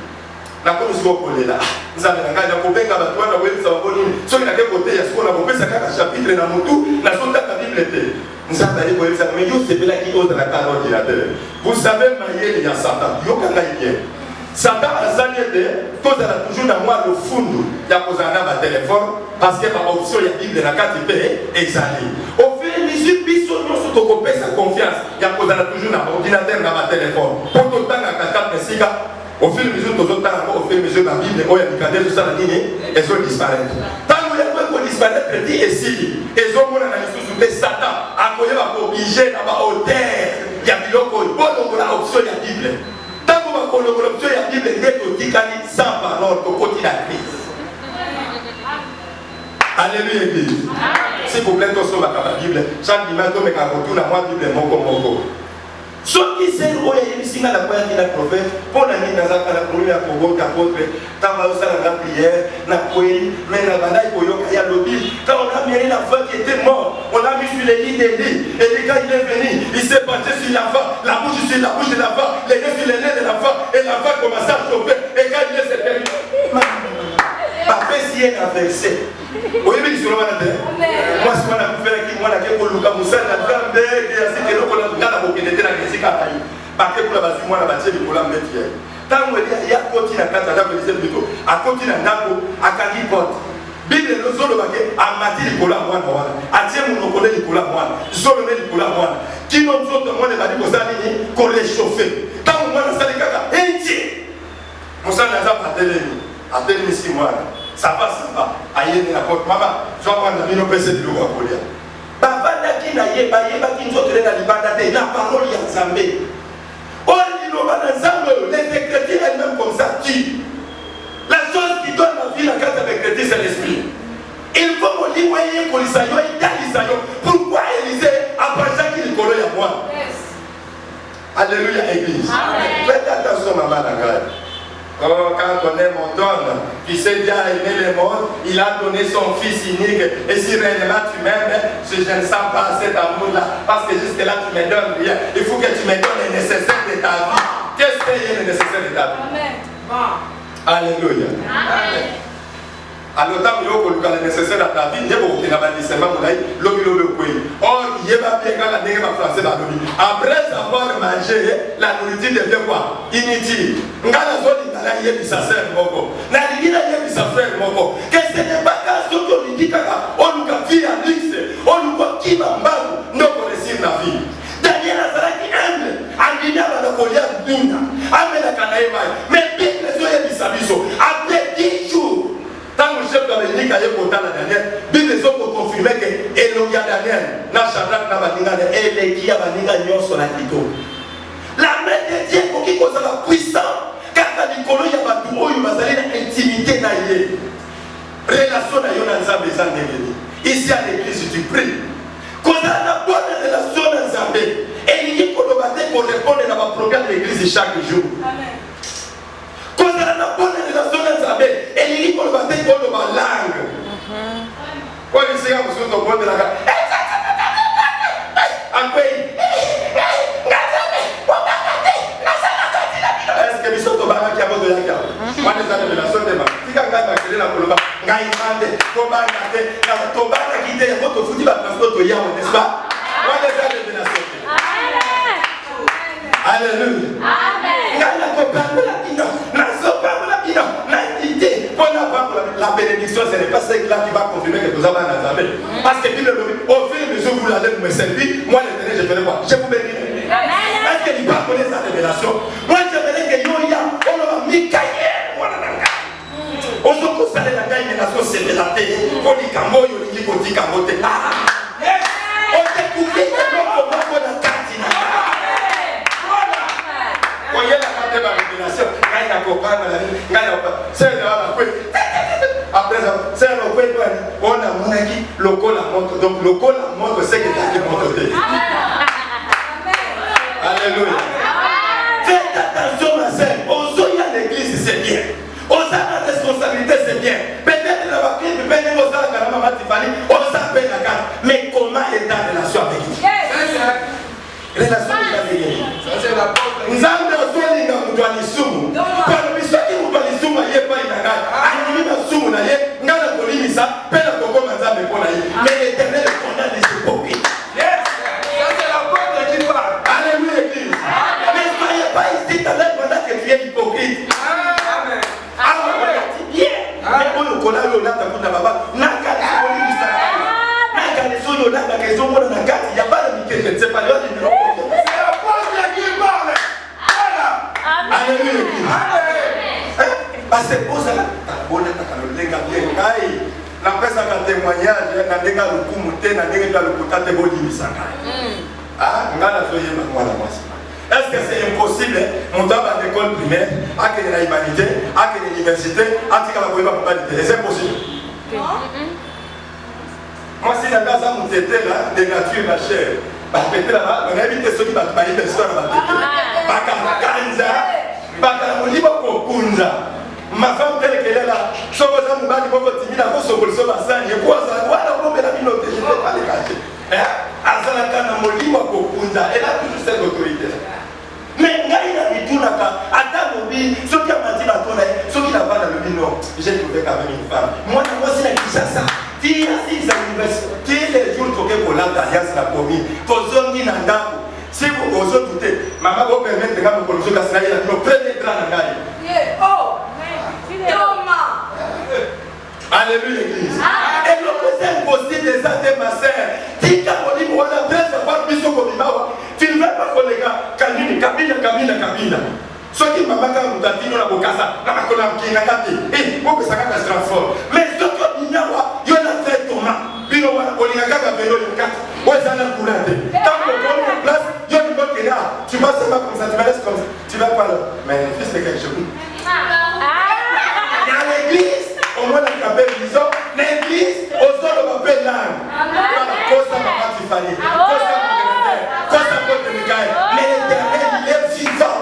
Na kono siko kolela. Nzambe na nganja ko benga batwa na webi sa baboni. So ina ke côté ya siko na ko pesa kaka chapitre na mutu na so ta Bible te. Nzambe ali ko yesa mais yo sepela ki ose na ka ordinateur. Vous savez mailler ya Satan. Yo kanga bien. Satan azali de tous ala toujours na moi le fundu ya kozana ba téléphone parce que ba option ya Bible na kati pe ezali. Au fur et à mesure biso nyonso to ko pesa confiance ya kozana toujours na ordinateur na ba téléphone. Pour to tanga kaka pesika au fur et à mesure, au fur et à mesure, la Bible, tout ça, elles ont disparu. Tant que les gens disparaître, et si, elles ont mon Satan, à quoi il va obliger à la hauteur, il y a une option de la Bible. Tant qu'on a l'option de la Bible, il y a tout qui sans parole, au côté de la crise. Alléluia, Église. S'il vous plaît, tout ça, la Bible, chaque dimanche, on met un retour à moi, Bible, mon ceux qui servent au Yélissi à la première qui la prophète, pour la nuit, dans la première pour votre apôtre, quand on a la prière, la poésie, mais la bataille pour Yoka lobby, quand on a mis la femme qui était morte, on a mis sur les lits des lits, et les gars il est venu, il s'est battu sur la femme, la bouche sur la bouche de la femme, les nez sur les nez de la femme, et la femme commence à chauffer, et quand il est terminé, papa si elle a versé. Vous voyez, sur le moi, si on a pu faire qui, moi, la guerre pour le Moussa, la grande bête, et ainsi que l'on a la boquette de la musique à Paris. Parce que pour la base, moi, la bâtisse, pour la mettre hier. Tant qu'il y a continue à Katana, plutôt, à continue à Nago, à Kagipot. Bible, le zolo baguette, à Mati, le Kola, moi, à Dieu, mon collègue, le Kola, moi, zolo, le Kola, moi. Qui n'ont pas de moi, les badis, aux amis, qu'on les chauffe. Tant que moi, la salle de caca, et Dieu. Moussa n'a pas télé, à télé, ici, moi. Ça va, ça va. Aïe, la porte, maman, je vais prendre la PC de l'eau à Kolia. Bavanda qui n'a pas qui nous a la liberté, la parole y a Zambé. Oh, il nous va dans Zambé, les écritures elles-mêmes comme ça, qui la chose qui donne la vie, la carte avec l'écrit, c'est l'esprit. Il faut me dire, voyez, Colisayo, et Dalisayo. Pourquoi Élisée, après ça, qu'il colle à moi? Alléluia, Église. Faites attention, maman, la grève. Oh, quand on aime, on donne. Tu sais bien aimer le monde, il a donné son fils unique. Et si réellement tu m'aimes, je ne sens pas cet amour-là. Parce que jusque-là, tu me donnes rien. Il faut que tu me donnes le nécessaire de ta vie. Qu'est-ce qu'il y a le nécessaire de ta vie? Amen. Alléluia. Amen. Alors, tant que tu as le nécessaire de ta vie, il y a beaucoup de bâtissements pour l'homme. Or, il y a bien quand la langue française va donner. Après avoir mangé, la nourriture devient quoi? Inutile. Ngala zoli ngala yebi sa frère moko. Na ligina yebi sa frère moko. Que ce n'est pas quand on dit kaka, on nous vie à luxe, on nous voit qui va mbabu, non pour réussir la vie. Daniel Azaraki aime, Anginia va la colia duna, aime la canaïma, mais bien les yeux yebi sa biso. Après 10 jours. Tant que le chef de la Ligue a eu contact à Daniel, Bible les autres confirmer que Elogia Daniel, n'a Shadrach, n'a Baninga, et les qui a Baninga Nyon sur la Tito. La main de Dieu pour qui cause la puissance, car la Nicolo y a pas tout, il va aller intimité naïe. Relation naïe dans Zambé Zambé. Ici à l'église, tu pries. Quand on a une bonne relation dans Zambé, et il y a pour répondre à ma programme de l'église chaque jour. Amen. Quand on a une bonne relation dans Zambé, et il y a pour ma langue. Quand il s'est rendu compte de la langue, est-ce que nous sommes au bar qui a de la carte? Moi, les années de la sonde, te ya moto fouti ba transport to yawo, n'est-ce pas? Moi déjà révélation. Alléluia. Amen. La bénédiction, ce n'est pas celle-là qui va confirmer que nous avons un Nazareth. Parce que Bible au fur et à mesure que vous allez me servir, moi l'Éternel, je ferai quoi? Je vous bénirai. Est-ce que tu vas connaître sa révélation? Moi je verrai que Yoya, on va Mikaïe, on a on se conseille la gagne de la société de la terre. On dit Kambo, on dit qu'on dit Kambo. On découvre comment on a carte. Voyez la carte de la révélation. Gagne copain, gagne c'est la après ça, c'est le point on a mon acquis, le col à montre. Donc le col à montre, c'est que tu as montré. Alléluia. Faites attention, ma sœur. Aux zones à l'église, c'est bien. Aux la responsabilité, c'est bien. Peut-être la vaquille, peut-être aux la carama Tifani, on s'appelle la carte. Mais comment est ta relation avec lui? Relation avec lui. Ça, c'est la porte. Nous avons besoin de nous donner sous. Par le ceux qui nous donnent sous, il n'y a pas une gare. Mais l'Éternel condamne les hypocrites. Yes. Ça c'est la porte qui parle. Alléluia l'église. Mais ne soyez pas ici dans l'air pendant que tu es hypocrite. Amen. Amen. Bien. Mais pour le collage, on a ta baba. Il n'y a pas de je ne sais pas. C'est la porte qui parle. Voilà. Alléluia l'église. Parce que pour ça, na pesa ka témoignage na denga lukumu te na denga lukuta te bolimisaka. Ah, ngala zoyema mwana mwasi. Est-ce que c'est impossible mon temps à l'école primaire, à que la humanité, à que l'université, à que la poéba popalité? C'est impossible. Moi si la casa mon tété là de nature la chair, bah pété là, on a évité ceux qui battent pas une histoire là. Baka baka moliba ko kunza. Ma femme telle qu'elle est là, si vous avez un peu de timide, vous avez un peu de sang, et vous avez un peu de minote, je ne vais pas les cacher. Azalaka na molima kokunza, elle a toujours cette autorité. Mais il y a des tout là-bas, à Mobi, ceux qui ont menti dans ton œil, ceux qui n'ont pas dans le bino, j'ai trouvé quand même une femme. Moi, c'est la Kinshasa. Tu es assis à l'université, les jours où tu es pour l'alliance, la commis, tu es en train. Si vous osez douter, maman va permettre de gagner pour le jeu de la premier grand engagé. Alléluia l'église. Et le c'est impossible de ça de ma sœur. Dis qu'à mon livre, on a très savoir plus au Kobimawa. Tu ne veux pas qu'on les gars, Kabila. Ceux qui m'ont dit que nous avons la bocassa, la macola qui n'a pas dit. Et pour que ça se transforme. Mais ceux qui ont dit, il y a fait Thomas. Puis on a dit que vélo le 4. Où est-ce qu'on a coulé? Tant que on est en place, il y a une bonne qui est là. Tu vas seulement comme ça, tu vas laisser comme ça. Tu vas pas là. Mais le fils de quelque chose. Dans l'église, au moins on appelle l'ison. L'église, au sol on appelle l'âme. Cosa maman Tiffany. Cosa Montréal. Cosa Montréal. Mais l'Éternel, il est vivant.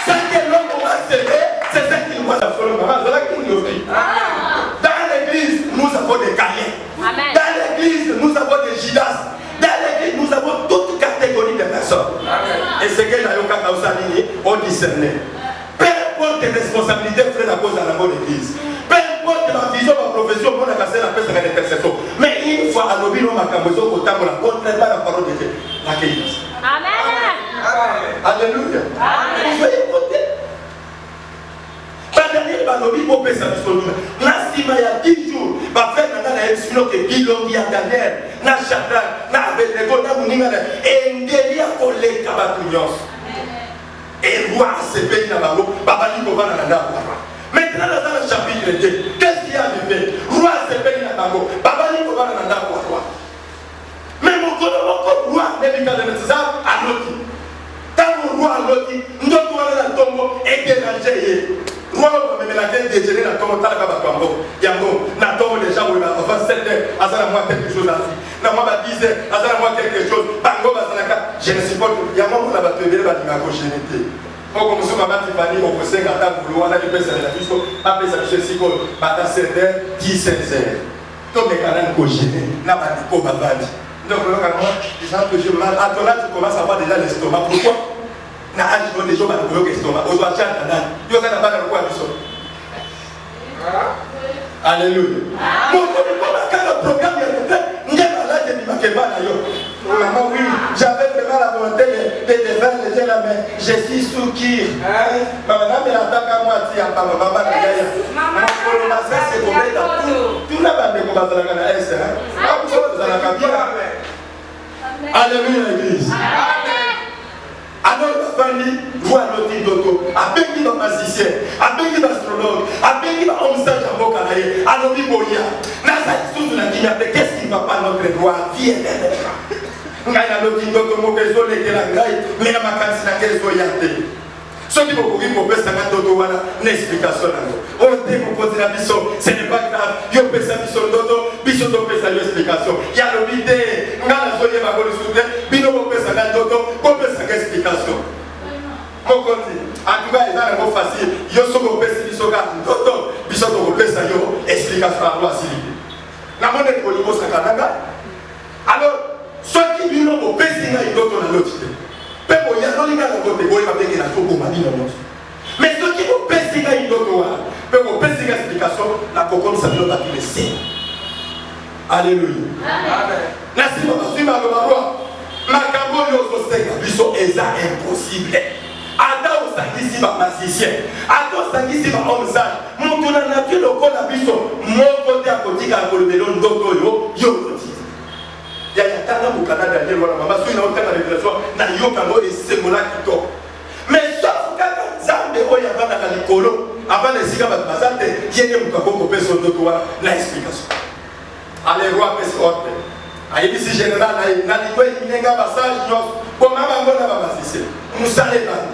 Ce que l'homme va céder, c'est ce qu'il voit la folie. Maman, c'est là qu'il nous dit. Dans l'église, nous avons des cahiers. Dans l'église, nous avons des Judas. Dans l'église, nous avons toute catégorie de personnes. Et ce que Nayoka Kaousanini ont discerné. Peu importe tes responsabilités, frère, à cause de la bonne église. Peu importe la vision, la profession, on a cassé la paix sur l'intercession. Mais une fois à l'objet, on a cassé au temps, on a contrairement la parole de Dieu. L'accueil. Amen. Alléluia. Vous voyez écouter. Daniel Balobi, mon père, ça nous sonne. Nassima, il y a 10 jours, ma frère, il y a un qui Bilongi à Daniel, na Shadrach, na Abednego, na Mounina, et Ndelia Kolé Kabatounyos. Et roi, c'est pays dans ma roue, Babali Kovan à la roi. Maintenant, dans le chapitre 2, qu'est-ce qui a arrivé? Roi, c'est pays dans ma roue, Babali Kovan à la roi. Mais mon roi, Nebuchadnezzar, a loti. Tant mon roi a loti, nous devons aller dans le tombeau et déranger. Roi, on me l'a fait déjeuner dans le tombeau, dans le tombeau. Yango, dans le tombeau, les gens, on va 7 heures, à ça, moi, quelque chose à dire. Dans moi, 10 heures, à ça, moi, quelque chose. Bango, je ne sais pas, il y a un moment où on va te dire, bah, tu m'as congénité. On commence à m'abattre, il faut que c'est un gâteau, on a dit que c'est la vie, après ça, je sais quoi, bah, dans 7 heures, 10 heures. Tout est quand même congéné, n'a pas dit quoi, bah, donc, les gens que j'ai mal, à ton âge, tu commences à avoir déjà l'estomac. Pourquoi? Na âge, des gens qui ont l'estomac. Aux voitures, il y a pas de quoi, alléluia. Mon mais je suis sous qui? Maman, mais l'attaque à moi, tu as pas ma maman, c'est tout le alléluia, l'église. Alors, la famille voit notre d'auto, a béni dans magicien, a béni dans astrologue, a béni dans homme sage à Mokanaye, a nommé Boya. N'a tout la guignade, qu'est-ce qui ne va pas notre droit? Viens d'elle. N'a notre d'auto, mon réseau, les guélangailles, mais la macansi n'a qu'elle soit yate. Ce qui vous dit pour faire ça, voilà une explication. On dit qu'on pose la mission, ce n'est pas grave. Il y a une mission d'auto, mission d'auto, une explication. Il y a l'obité, on a la joie de ma bonne soutien, bino pour faire ça d'auto, pour faire ça explication. Mon côté, en tout cas, il y a un mot facile. Il y a ce qu'on peut faire d'auto, mission d'auto, faire ça explication à loi civile. La monnaie pour le mot Sakananga. Alors, ceux qui disent qu'on peut faire ça d'auto dans l'autre. Mais ceux qui vont péter une autre peuvent péter une explication, la cocotte ça ne va pas laisser. Alléluia. Merci beaucoup. Ma cambo est impossible. Ada osangisi ba magicien, ada osangisi ba homme sage. Mon na nature lokola biso, moko te akotika kolobelo ndoto yo yo. Il y a tant de Canada Daniel wala mama so ina otaka révélation na yoka ngo esemola kito. Mais sauf quand Nzambe oya vana ka likolo avant les siga ba bazate yene mukako peso ndoto wa la explication. Allez roi pese ordre. Ayebi si général na likoe minenga passage nyos po mama ngona ba basise. Musale bani.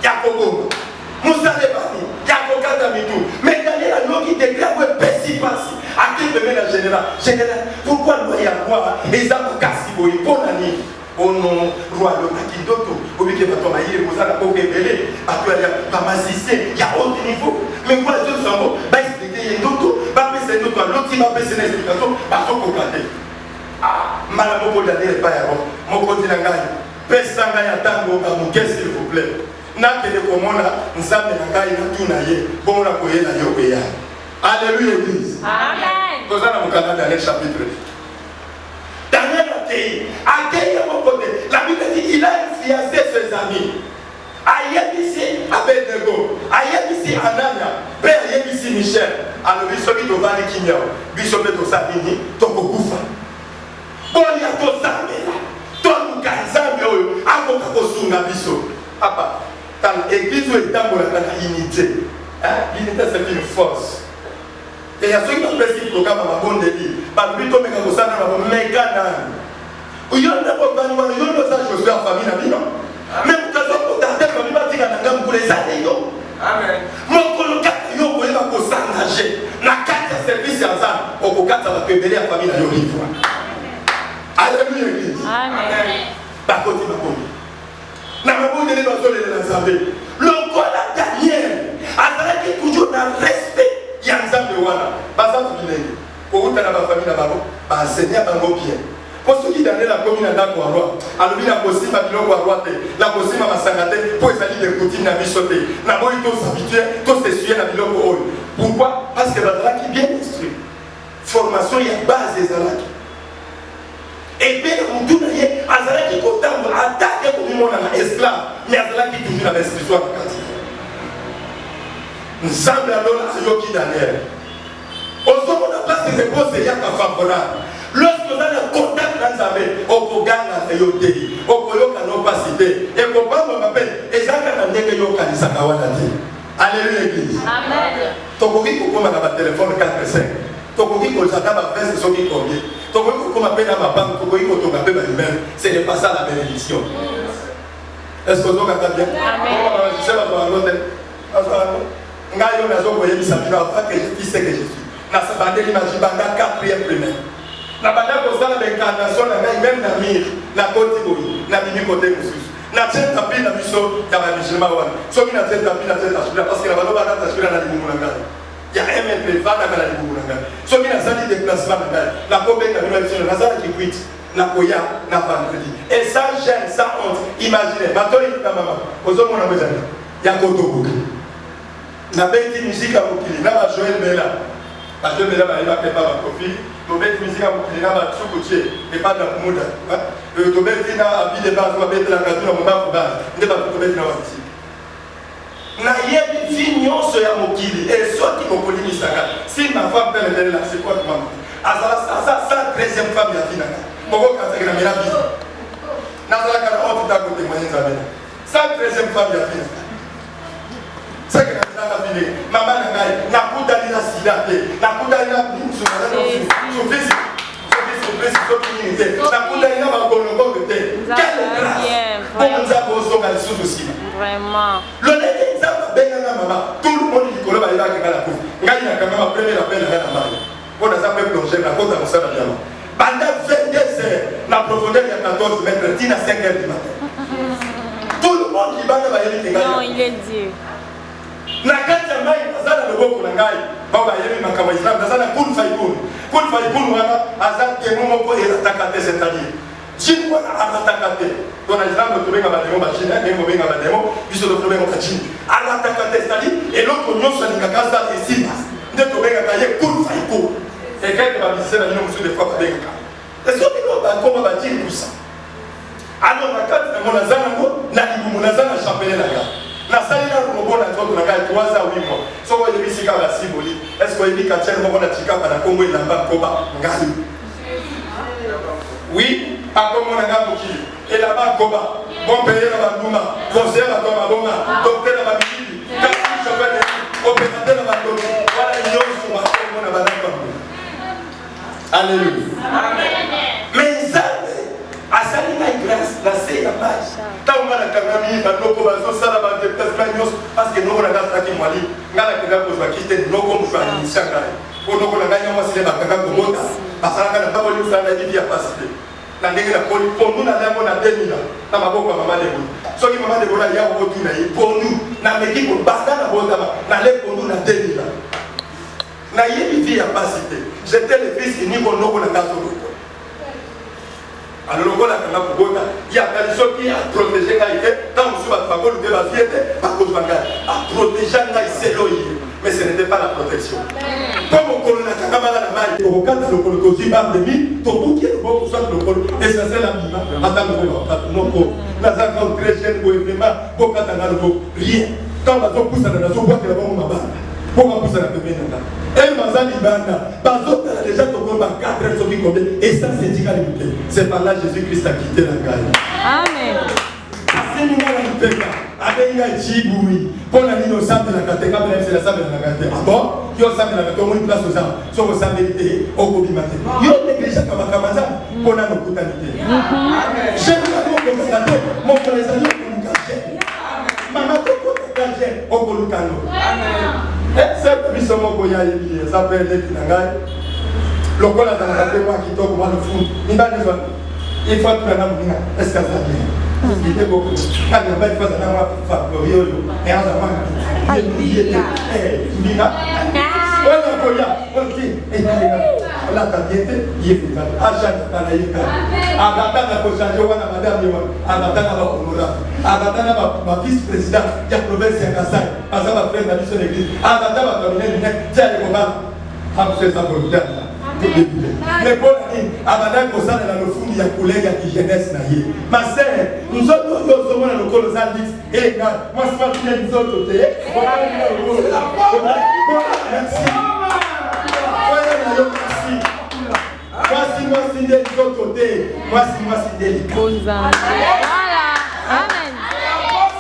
Yakobo. Musale bani. Yakokata mitu. Mais Daniel a non qui déclare que pesi passi. À qui peut mettre la général? Général, pourquoi nous y avoir les hommes cassés pour y pour l'année? Oh non, roi le Makidoto, au milieu de ton maïs, vous allez pas révéler, parce qu'il y a pas massicé, il y a autre niveau. Mais moi, je suis en haut, bah expliquer, il y a d'autres, bah baisser d'autres, l'autre qui va baisser l'explication, bah tout pour garder. Ah, malheureusement, pour l'année, pas y avoir. Mon côté n'a gagné. Personne n'a tango, mon qu'est-ce s'il vous plaît? N'a que les communes, nous savons n'a gagné, n'a tout naïe, bon, on a coupé la yopéa. Alléluia, église. Amen. Nous allons au Canada, Daniel chapitre 2. Daniel a accueilli à mon côté. La Bible dit qu'il a fiancé ses amis. Ayébisi Abednego, Ayébisi Anania, Père Ayébisi Michel, alors Bishop Tovani Kimia, Bishop Tosabini, Tokokufa. Bon, il y a ton Zambela, ton Mukazambe, Avoka Kosunga Biso. Papa, dans l'église où est dans la unité. L'unité, c'est une force. Et il y a ceux qui ont fait ce programme à bon débit. Par le but, on a besoin de mécanisme. Il y a un peu de temps, il y a un peu de temps, je suis en famille, même quand on a des familles, il y a un peu de temps. Amen. Mon colocat, il y a un peu de temps pour s'engager. La carte de service, on peut faire la famille. Alléluia, église. Amen. Par contre, il m'a connu. N'a pas besoin de l'ensemble. Le col à Daniel, a toujours dans le respect. Il y a un exemple de Wana. Par exemple, pour vous, dans la famille, la Seigneur va bien. Pour ceux qui donnent la commune à la roi, alors il a possible à biloko à roi, la possible à Massangate, pour essayer de continuer à bichoter. La bonne tous s'habituer, tous s'essuyer à biloko. Pourquoi? Parce que la qui est bien instruit. Formation, il y a base des Alaki. Et bien, on dit que Azalaki content attaquer comme un esclave, mais Azalaki toujours dans l'instruction de quartier. Nous sommes alors à Yoki Daniel. Au sommet de la place de réponse, il y a un favorable. Lorsque vous avez un contact dans la main, on peut gagner à Yoki, on peut y avoir pas cité. Et qu'on va m'appeler, et ça, quand on dit que Yoki a dit, alléluia, église. Amen. Tokoki, on peut avoir un téléphone 4 et 5. Tokoki, on s'attend à faire ce qui convient. Tokoki, on peut appeler à ma banque, Tokoki, on peut appeler à lui-même. Ce n'est pas ça la bénédiction. Est-ce que vous avez bien? Amen. Je sais pas, Ngayo nazo boye bisabina afin que je puisse que je suis. Na sabande l'image banda 4e primaire. Na banda ko sala l'incarnation na ngai même na mir na côté boyi na bimi côté mususu. Na tient tapis na biso ya ba musulman wana. So mi na tient tapis na tient tasbira parce que la balo banda tasbira na limu ngai. Ya MNP fana na limu ngai. So mi na sali déplacement ngai. La combien na bino biso na sala ki quit na koya na vendredi. Et sans gêne, sans honte, imaginez, bato yi na mama. Ozo mona bezana. Ya kotobuka. Na beti musique à Mokili, na Joël Bella. Joël Bella va aller faire ma copie. tobeti misika mokili na batuku tie epanda kumuda tobeti na abi de base babetelaka tuna mobaku base nde bato tobeti na bamisika nayebi vi nyonso ya mokili soki mokolimisaka si ma femme pele la c'est quoi mama azala sa 13e femme ya vie nanga mokokazaki na mena vie nazalaka na oto tako témoigner nzambe 13e femme ya vie nanga seke na mena vie mama na ngai nakutani na sida te nakutani na sufisi nakutani na bagolongoke te quelle grâce pour nzambe ozonga lisusu nsima Vraiment. lolenge nzambe abenganga mama tout le monde likolo bayebaki nga na kufa ngai nakanga ma premier appel nga na mai mpo naza mpe plongeur nakota mosala biama banda 22 heures na profondeur ya 14 mètres tina 5 heures du matin tout le monde libanda bayebi ke Non, il est Dieu. na kati ya mai naza na loboko na ngai bao bayebi makambo ya islam naza na kun faikun wana aza temo moko elataka te c'est-à-dire jini wana alataka te tona islam tobenga bademo bajini ndenge obenga bademo biso tobenga bajini alataka te c'est-à-dire eloko nyonso alingaka aza esima nde tobengaka ye kun faikun ekeke babisise na bino mosusu des fois babengaka esoki no bakoma bajini kusa alors na kati nango naza nango na libumu naza na chapelet nanga nasali na robo na nzoto na ngai 3 ans 8 mois soko oyebi sika basimboli estce oyebi katiere moko na tikapa na kongo elamba koba ngai oui akombo na ngai mokili elamba koba bompeye na banduma conseiller bato ya mabonga docteur na bamilili kasi chauffeur de opérateur na bandoki wana nyonso bakombo na banamba alleluya mais nzambe asali ngai grâce na se ya mai ntango nga nakangami banoko bazosala badeplacement nyonso parce que noko na ngai azalaki mwali nga nakenda kozwaki te noko mosu animisia ngai po noko na ngai nyamwasi nde bakanga kobota basalaka na baboli mosala na yebi ya pasi te na ndenge na poli pondu na yango na 2000 na maboko ya mama debolo soki mama debolo ya kotuna ye pondu na meki kobanda na botama na le pondu na 2000 na yebi vi ya pasi te j'étais le fils unique noko na ngai azoloko alors lokola kanga kobota yakali soki aprotége ngai te ntango mosusu bato bakoluke bavie te bakozwa ngai aprotége ngai selo ye mais ce n'était pas la protection mpo mokolo na kanga manga na mai tokokata lokolo tozwi bardemi tobuki loboko soit lokolo essentiel abima ata moko bakata noko nazaka très jeune boye vraiment bokatanga loboko rien ntango bazopusana nazobwakela bango mabanga mpo bapusana pembeni na ngai et baza libanda bazotala déjà tokoyeba 4 heures soki combien et ça c'est dit limité c'est par là Jésus-Christ a quitté la ngai Amen. asimi ngana lipeka abenga jibui mpona nini osambelaka te kabela yebisela asambelaka te abo yo osambelaka te omoni place oza soki osambeli te okobima te yo negligaka makambo nzambe mpona nokutani te jeune okokota te mokolo ezali okoluka jeune mama tokotaka jeune okoluka no certes biso moko ya yebi eza mpe eleki na ngai lokola azalaka mpe mwa kitoko mwa lofundu mibali ezwana ifo atulanga moninga estce aza bien ite boko kani yamba ifo azala mwa favori oyo eaza mwana ye te mbina oyo koya oki olata bien te ye fezali ajane tala ye kani agatanga kochange wana madame ye wana agatanga bahonorable agatanga bavice président ya province ya Kasai aza bafrère na biso l'église agata bacabinet tia ekobana amoso eza volontaire mais mpona nini abandaki kosalela lofungi ya couleur ya kijeunesse na ye maser nzoto oyo ozomona lokolo oza lix ega mwasi matine nzoto te merci oyo na yo merci mwasi nde nzoto te mwasi nde likolo Voilà. Amen.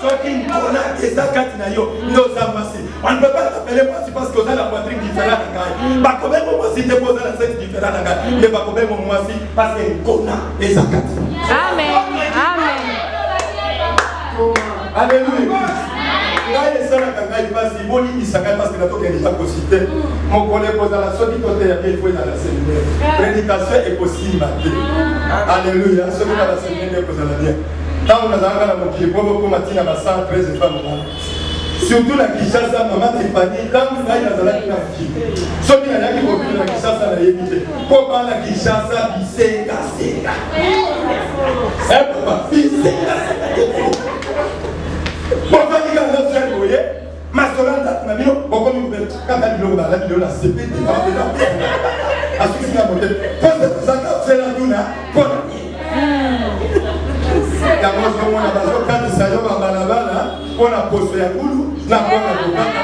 soki nkona eza kati na yo nde oza mwasi on ne peut pas t'appeler mwasi parce que oza na poitrine différent na ngai bakobemo mwasi te mpo oza na sexe différent na ngai nde bakobemo mwasi parce que nkona eza kati Amen. Amen. alleluya ngai esalaka ngai mpasi bolimbisa ngai parce que natokendeka kosite mokolo ekozala soki toteya mpe ifo ezala séminaire prédication ekosimba te alleluya soki na baséminaire nde ekozala bien ntango nazalaka na mokili mpo bokoma ntina ba 113 femme wana surtout na Kinshasa mama Tiffany ntango ngai nazalaki na mokili soki nayaki kokili na Kinshasa nayebi te mpo bana Kinshasa bisengasenga papa bisengasenga bofaki kanga frère boye masolanda na bino bokomi kaka biloko bala biloko na CP asusi na mote pose ça c'est la duna pour ya mozo mona bazo kati sayo balabala pona poso ya kulu na pona kokaka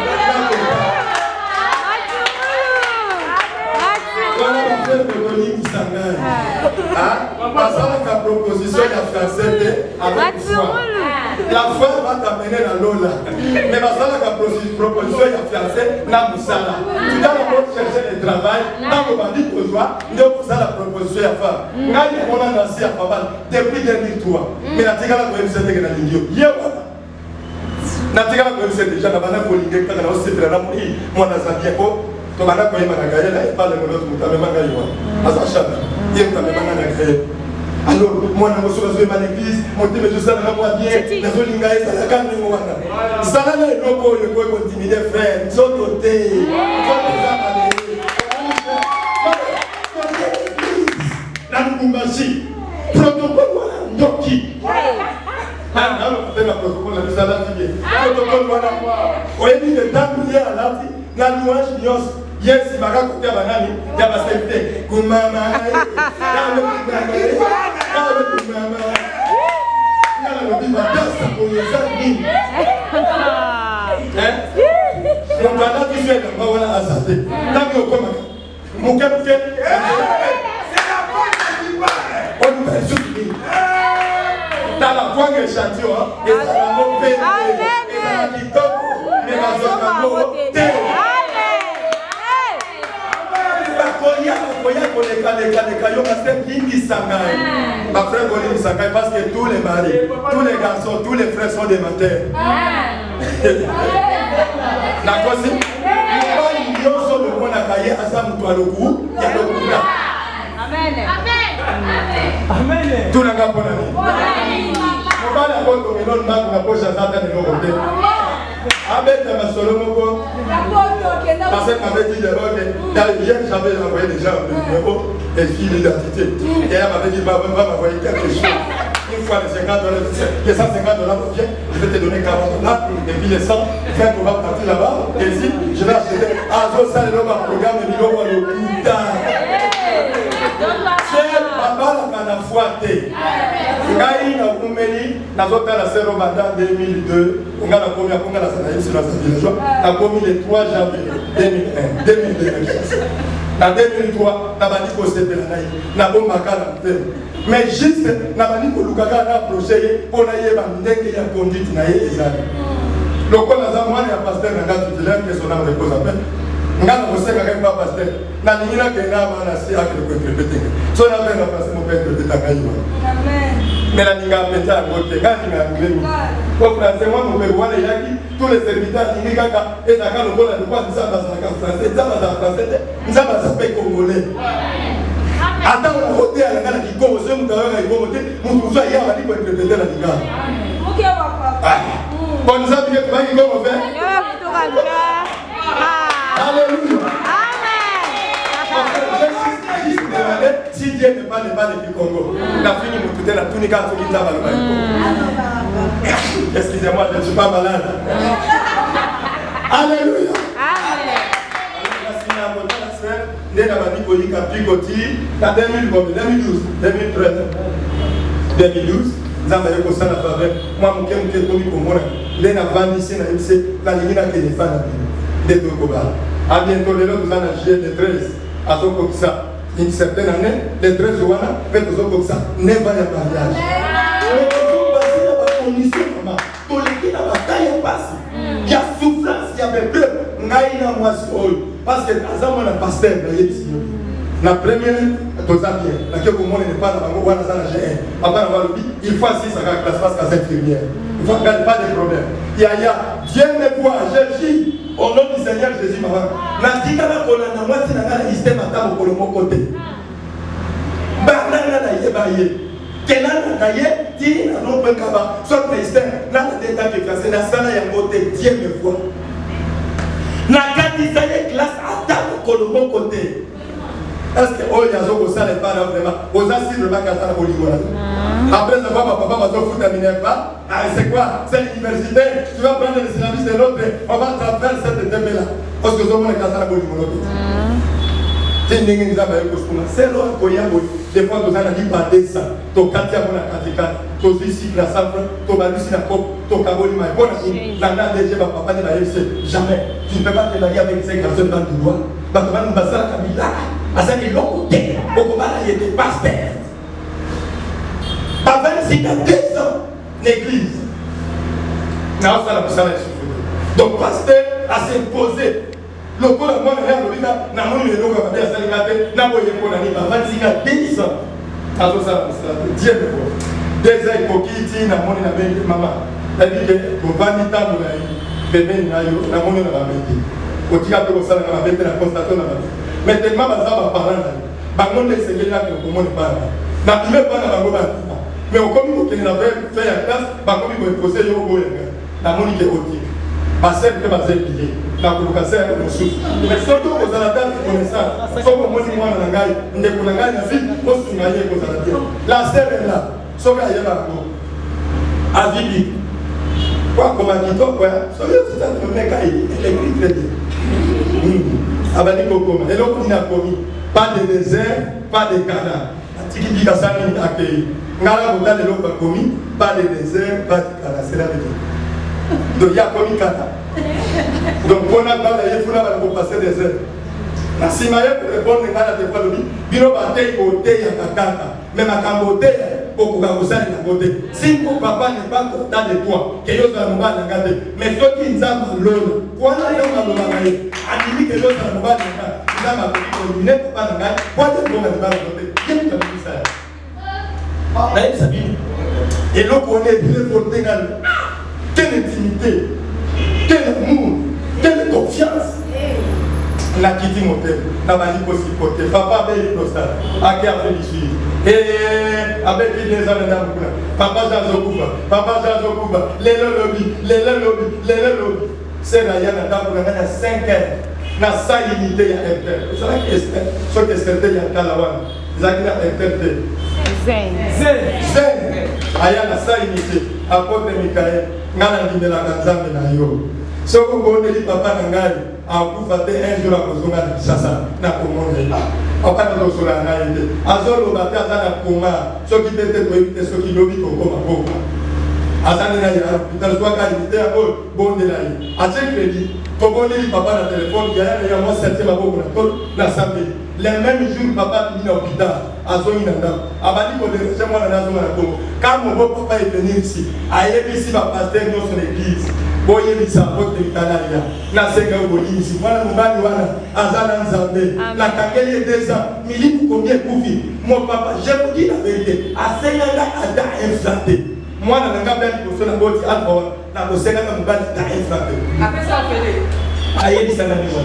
voilà la frère de Denis Kisangani basala ka proposition ya français avec foi la foi va t'amener dans l'eau là mais basala ka proposition ya français na musala tu dois d'abord chercher le travail na ko bandi kozwa ndio kusala proposition ya femme ngai mona nasi ya papa depuis 2003 mais natika la ko MCD ke na lingio yewa natika la ko MCD déjà na bana ko lingio kaka na osepela na mwana zabia ko to bana ko yema na gaela et pas le moloto mutame mangaiwa asa chana yema na mangaiwa alors mwana mosuka zo yema l'église motime je sais na moi bien na zo linga esa la kandi mwana sala na eloko yo ko continuer frère zotote na ngumbashi protocole wana ndoki alors peut-être la protocole la sala fille protocole wana oyebi de tambier à l'ati na louange nyos yes baka kutia banani ya basente kumama kumama ngala lobiba dasa koyeza nini mwana kiswe na wala asate tangi okoma muke c'est la bonne animale on va soutenir dans la poigne échantillon et ça va monter et ça va kitoko mais va zokango parce que tous les maris, tous les garçons, tous les frères sont des menteurs. D'accord, si Amen. Tout le monde Abel dans ma solo moko. Parce que m'avait dit d'abord que hier j'avais envoyé déjà le numéro et fil d'identité. Et elle m'avait dit va m'envoyer quelque chose. Une fois les $50, les $150 revient, je vais te donner $40 et puis les 100, on va partir là-bas. Et ici, je vais acheter Azo Salero ma programme de Nilo Walo Kuta. Papa la fouaté. Ngai na kumeli na zota la sero banda 2002. On a la première qu'on a la sanaï sur la villageois. La commis le 3 janvier 2001. 2002. En 2003, na bani ko sepe la naï. Na bomba kala mtem. Mais juste na bani ko lukaka na approcher pour na yeba ndenge ya conduite na ye ezali. Loko na zamwana ya pasteur na ngatu tulaire que son âme repose en paix. Ngana moseka quand pas pasteur na lingina ke na bana si akele ko interpréter so na bena pasteur mo peut interpréter ngayiwa amen mais la ninga peta ngote ngani na ngelu ko français moi mo peut wala yaki tous les serviteurs ninga kaka et na kalo bola de quoi ça va ça français ça va français ça va ça peut congolais ata na côté ala ngana ki ko zo mutawa ka ko mote mutu zo ya ba di ko interpréter la ninga OK papa bon nous avons que ba ki ko mo fait Alléluia. Amen. Si Dieu ne parle pas du Congo, la fini me tout la tunica tout qui t'a mal. Excusez-moi, je ne suis pas malade. Alléluia. Amen. En 2012, 2012, nzamba yeko sana faveur moi muke komi komona ndena vandisi na yebise na lingina ke ne fana de Tokoba. À bientôt le nous en a juillet le 13 à Zokoksa une certaine année le 13 juin fait Zokoksa ne va y mariage. Mais tout basé dans la condition maman tout le qui na bataille passe il y a souffrance il y a peur ngai na mwasi oyo parce que azama na pasteur na yebisi la première bien la que pour moi n'est pas dans la G1 après il faut assis à la classe parce qu'à cette infirmière il faut pas de problème il y a Dieu me voit Jésus au nom du Seigneur Jésus maman na tika na kona na mwasi na ngala système atamo ko mo côté banana na yebaye kenana na ye ti na no penkaba soit système na teta que classe na sala ya côté Dieu me voit na kati sa classe atamo ko mo côté. Est-ce que oh il y a zo ça les parents vraiment aux assises de Bakata na Bolivia après ça va papa va te foutre à Minerva ah c'est quoi c'est l'université tu vas prendre les services de l'autre on va te faire cette thème là parce que zo mon Kata na Bolivia tu ndenge nzambe ayekosuna selo akoya boye des fois toza na libadesa tokati yango na katikati tozwi sik na safre tobalusi na kope tokaboli mai mpona nanga deje bapapa nde bayebise jamais tu ne peux pas te marier avec ces garçons dans du droit bato bano basalaka bilaka aza eloko te okobala ye te paster bavandisika 2 ans l'église naosala mosala esusu donc paster asimposé lokola mwana ya lobika na moni eloko ya babe asalika te na boye mpona nini bavandisika 10 ans azosala mosala te dieu me voit 2 ans ekoki ti na moni na bengi mama ebike tovandi ntango na ye pembeni na yo na moni na babete otika mpe kosalanga mabe mpe na constato na babe mais tellement baza baparent na yo bango nde esengeli nake okomoni bana na bime bana bango batima mais okomi kokende na fe ya classe bakomi koepose yo oboyanga na moni ke otika basere mpe baza ebile nakoluka sere mosusu mais soki okozala ta reconnaissance soki omoni mwana na ngai ndeko na ngai na vi osunga ye ekozala bien la sere la soki ayebako avibi wakoma kitoko ya soki ositaomeka écrit très bien abandi kokoma eloko nini akomi pas de désert pas de canal atiki bikasa nini akei ngala kotala eloko akomi pas de désert pas de canal cela veut dire donc yakomi kata donc mpona bala ye funa bali kopase des heures na nsima ye korépondre ngai na tefa lobi bino batei koteyaka kaka me makambo oteya okoka kosala yango te simpo papa ne pas content de toi ke yozala mobali na nga te mais soki nzambe alona wana ntango alobaka ye andimi ke yozala mobali na nga nzambe akoki kolimine papa na ngai kwate mbonga libala no te yemutabibisa ya nayebisa bino eloko wana ebile potengani quelle intimité quel amour, quelle confiance. La quitté mon thème, la magie possible pour papa avait une nostalgie, à qui a fait l'issue. Et avec les années d'Amoukoula, papa Jean Zokouba, les lobby. C'est la Yana d'Amoukoula, il y a 5 heures. Na sa unité, il y a un père. C'est là qu'il y a ce que c'est il y a Talawan. Il y a un père. Zen. Aya na sa unité. Apôtre Michael, ngana ndimela kanzambe na yo. Soko boneli papa na ngai akufa te un jour akozonga na sasa na komonela. Okana tosola ngai te. Azolo bata azana koma. Soki tete toyite soki lobi kokoma koma. Azana na ya hospital soit qualité ya bondela yi. Ache crédit. Toboneli papa na téléphone ya ya mo septième aboko na tol na samedi. Les mêmes jours, papa est venu à l'hôpital, à Zoïnanda. Abadi pour les gens, moi, dans la Congo. Quand mon beau papa est venu ici, à ici, ma pasteur dans son église. Boye bisa votre Italia. Na senga boli ici. Moi, mon bali wana, azana nzambe. La kangeli est 2 ans. Mili combien koufi. Mon papa, je vous dis la vérité. À senga la ada implanté. Moi, na nga belle pour son aboti alpha. Na ko senga mon bali da implanté. Après ça, fait aïe dit ça la maison.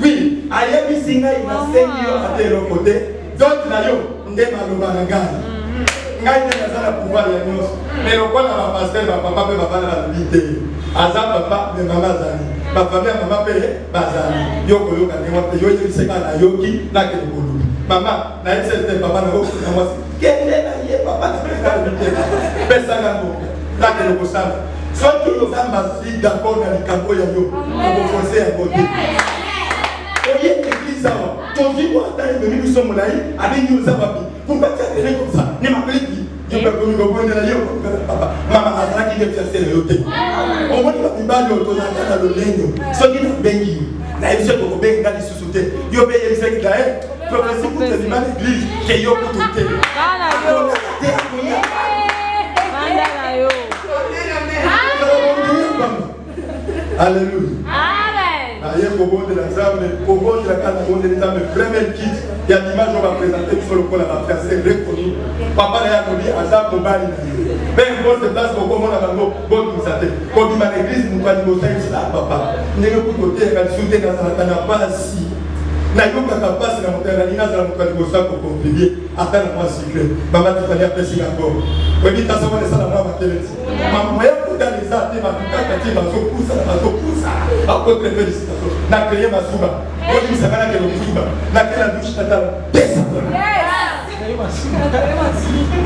Oui, aïe dit singa il m'a saigné à tel côté. D'autres là yo, ndé maloba na ngai. Ngai ne nazala pouvoir ya nyos. Mais le quoi na pasteur ba papa pe baba na libité. Aza papa me mama zani. Ba famille mama pe bazani. Yo ko yo ka ne mo yo yi seka na yoki na ke bolu. Mama, na ese papa na ko na mo. Kende na ye papa na ka libité. Pesa na mo. Na ke ko sana. Soit tout le temps, je suis d'accord dans les cadeaux, il y a un forcer à côté. Voyez l'église, ton vie, nous sommes là, avec nous, ça va bien. Pourquoi tu as fait comme ça? Ne m'appelez plus. Je peux vous dire, papa, maman, a dit que tu as fait le yoté. On va dire que tu as fait le linge. Ce qui est bien, il y a une chose qui est bien sous-souté. Il y a une chose qui est bien. Professeur, pour te dire à l'église, qu'il y a tout le temps. Alléluia. Amen. Aïe, au bon de l'examen, au bon de la carte, au bon de l'examen, premier kit. Il y a l'image qu'on va présenter sur le col à la faire, c'est reconnu. Papa n'a pas dit à ça pour bali. Ben, bon, c'est place pour comment on a bon tout ça. Quand il m'a l'église, nous allons nous dire ça, papa. Nous allons côté, quand il soutient dans la pas si. Nayoka kapasi na motela nina za mtu alikosa ko contribuer hata na masikle baba tufanya pesa ngako webi tasa wana sana mwa makeleti mama yako ndani za tema tukaka tima zokusa akotre félicitations na créer masuba wodi msakana ke msuba na kila dushi tata pesa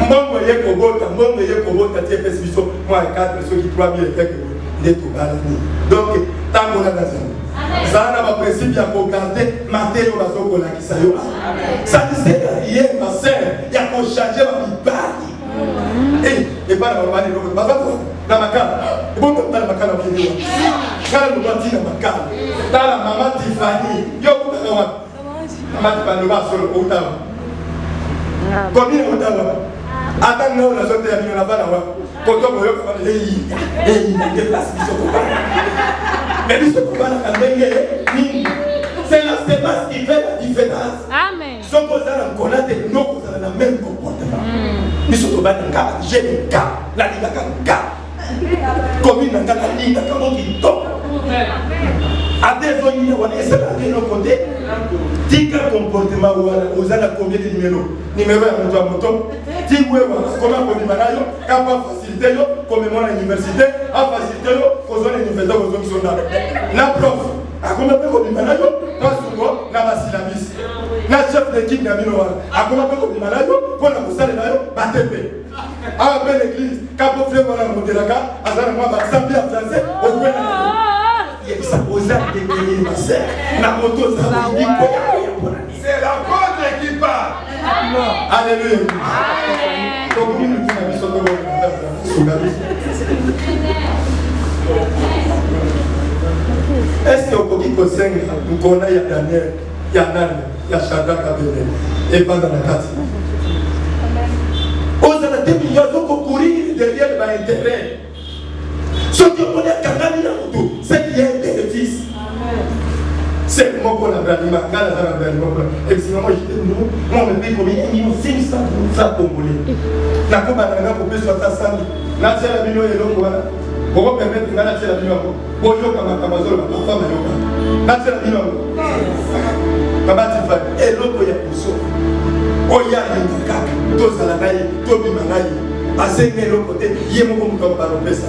mbongo yeko bota tie pesa biso mwa 4 soki 3000 et quelques ndeto bala ni donc tango na gaza Ça n'a pas principe à regarder matériaux pour la qui ça y est. Ça dit c'est hier ma sœur, il y a qu'on changer ma vie. Et pas la maman de l'autre. Ma femme, dans ma carte. Et bon, dans ma carte, on vient. Quand le bâti dans ma carte. Dans la maman Tiffany. Yo, maman Tiffany va sur le Ottawa. Combien Ottawa? Attends, nous, la zone de la vie, on a pas là. Quand on voit que il y a des places qui sont coupables. Mais ils sont coupables à c'est la séquence qui fait la différence. Amen. Ils sont posés dans le connaître et nous posés dans le même comportement. Ils sont dans le cas, j'ai le cas, la ligne a cas. Commune dans la ligne, comment ils tombent. À des zones, on essaie de nos côtés. Dis quel comportement vous avez combien de numéros? Numéro à moto. Dis où comment on dit, capable faciliter, comme moi à l'université, à faciliter, aux zones universitaires, aux zones qui sont là. La prof, à combien on dit, pas souvent, la syllabus. La chef d'équipe n'a mis à combien on dit, pour la salle là, batepe. Après l'église, quand on fait mon modérateur, à ça, moi, ça bien français, au point. Il y a aux arts de gagner ma sœur. La moto, ça va dire c'est la vôtre qui parle. Alléluia. Est-ce que vous pouvez conseiller nous connaître Daniel, il y a Nan, il y a Shadrach, et pas dans la carte. Aux arts de millions de courir derrière l'intérêt. Ce qui est pour c'est qu'il y a un bénéfice. C'est moi pour la bralima, et sinon moi je dis nous, moi on me paye combien 1 500 000 congolais. La coupe à la pour plus de 100 000. Là c'est la million et l'autre voilà. Pour permettre de gagner la million. Pour yo comme Amazon, ma femme est là c'est la million. Papa tu fais et l'autre il y a pour ça. Oya ni kaka, to salanaï, to bimanaï. Assez mais l'autre côté, il y a mon comme par le ça.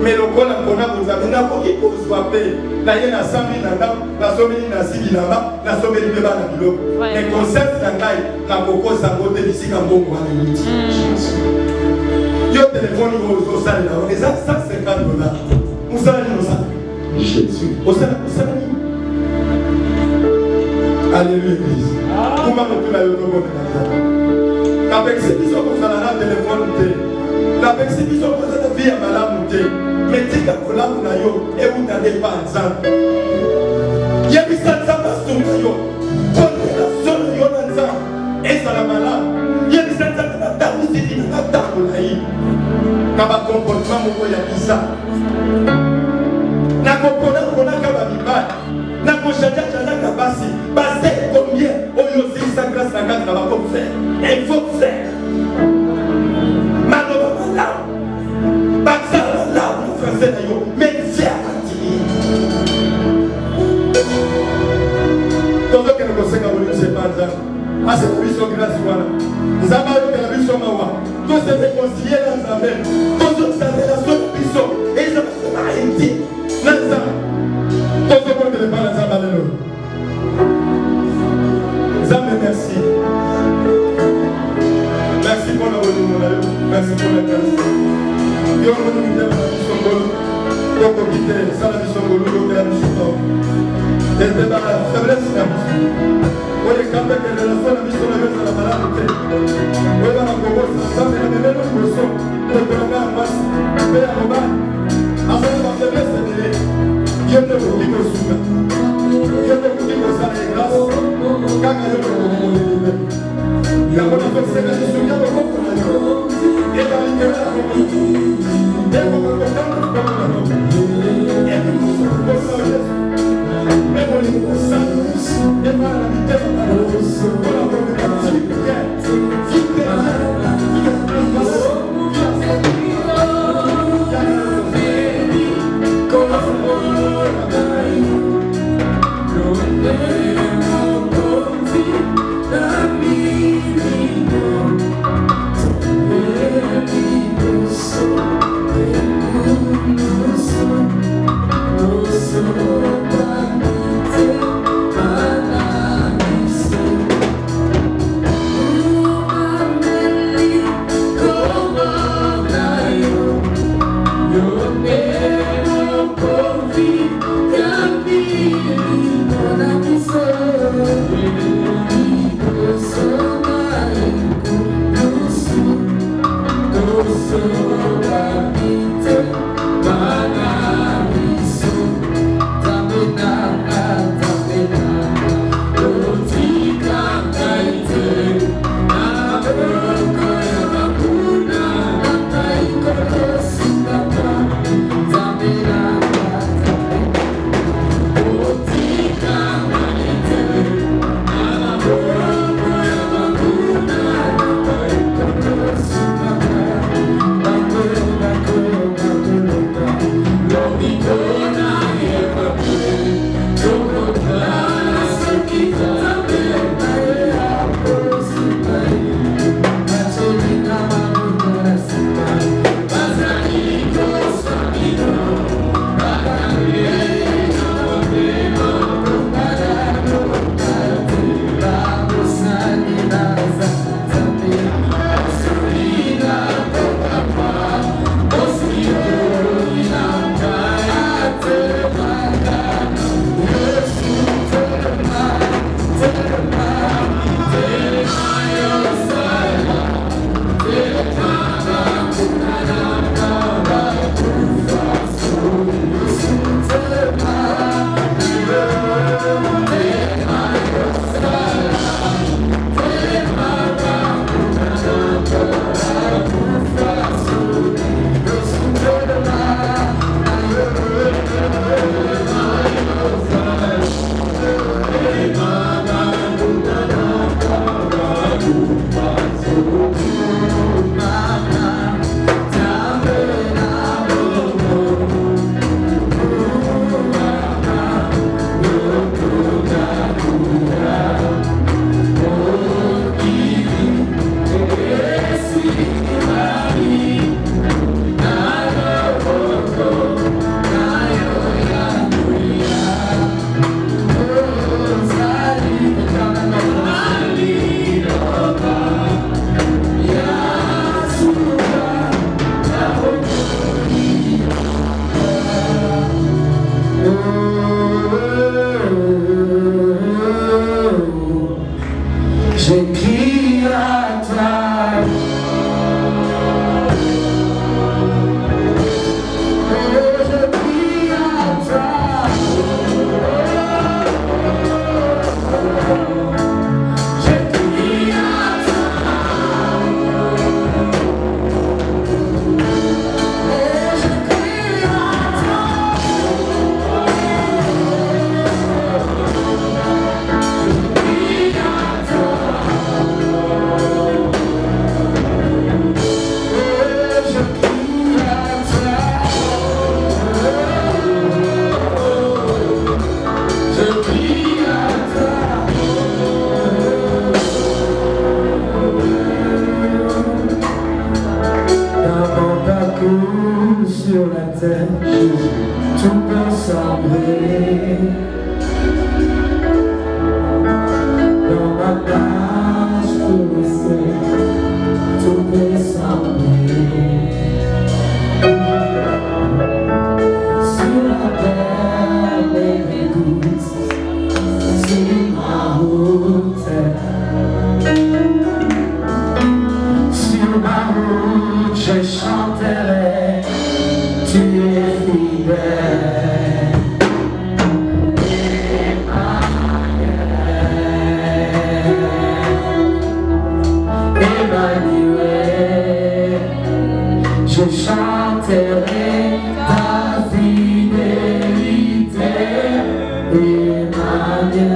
Mais le corps n'a pas vous avez n'a pas qui peut swapper. Là il y a 100 000 la somme na 6 000 la somme de bébé na bilo. Les concepts d'angai la coco ça côté ici quand bon pour aller. Yo téléphone au salle là, on est à 150 $. Où ça nous ça? Jésus. Au salle. Alléluia Église. Comment on peut la yotobo de la persécution pour ça la téléphone la persécution pour ça vie à malade mais tu as collabé na yo et vous n'allez pas ensemble. Il y a des gens qui sont yo. Bonne relation yo ensemble et ça la malade. Il y a des gens qui sont dans aussi qui n'a pas d'amour. Kaba comportement mo ya bizarre. Na comportement ko na kaba bibali. Na ko chacha chacha basi. Basé combien oyo 650 na ba ko faire. Il faut faire. Mano ba mais faire partie. Donc, que nous conseillons à vous, c'est pas ça. Ah, c'est pour mission grâce. Nous avons eu la mission Mawa. Tous se réconcilier dans la même. Tous se faire la seule mission. Et ils ont fait la réalité. Dans ça. Tous se font que les parents s'en vont. Zame, merci. Merci pour la bonne. Merci pour la grâce. Yo nous nous la mission Golo. Yo comité, ça la mission Golo, yo la mission. Et c'est la faiblesse la mission. On est quand même que la mission la malade. On va la commencer ça mais la même mission. On peut la masse. Mais à Roba. Après la faiblesse c'est yo ne vous dit que souga. Yo ne vous dit que ça est grâce. Quand yo ne vous dit que la bonne chose c'est que je suis bien au fond. Et dans l'intérieur Oh,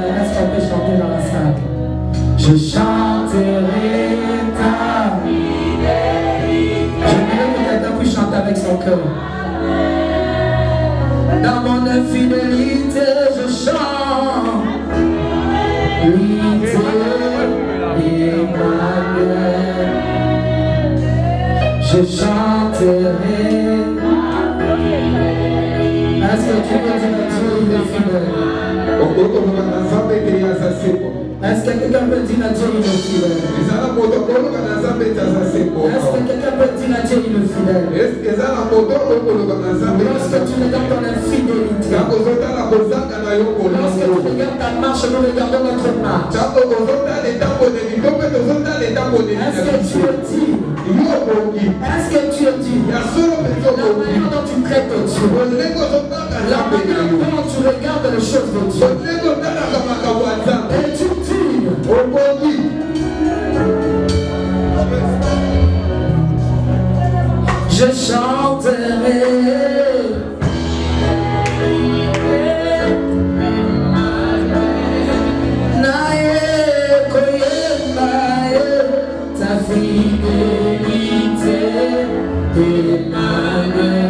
Est-ce qu'on peut chanter dans la salle? Je chanterai ta fidélité. J'aimerais que quelqu'un puisse chanter avec son cœur. Dans mon infidélité, je chante. Je chanterai. Est-ce que tu peux dire Dieu il est fidèle? Est-ce que quelqu'un peut dire Dieu il est fidèle? Est-ce que quelqu'un peut dire Dieu il est fidèle? Lorsque tu regardes ton infidélité, lorsque tu regardes ta marche, nous regardons notre marche. Est-ce que tu es digne? Est-ce que tu es digne? La manière dont tu traites Dieu, la manière dont tu regardes les choses de Dieu, et tu dis, je chanterai. Ta fidélité Emmanuel.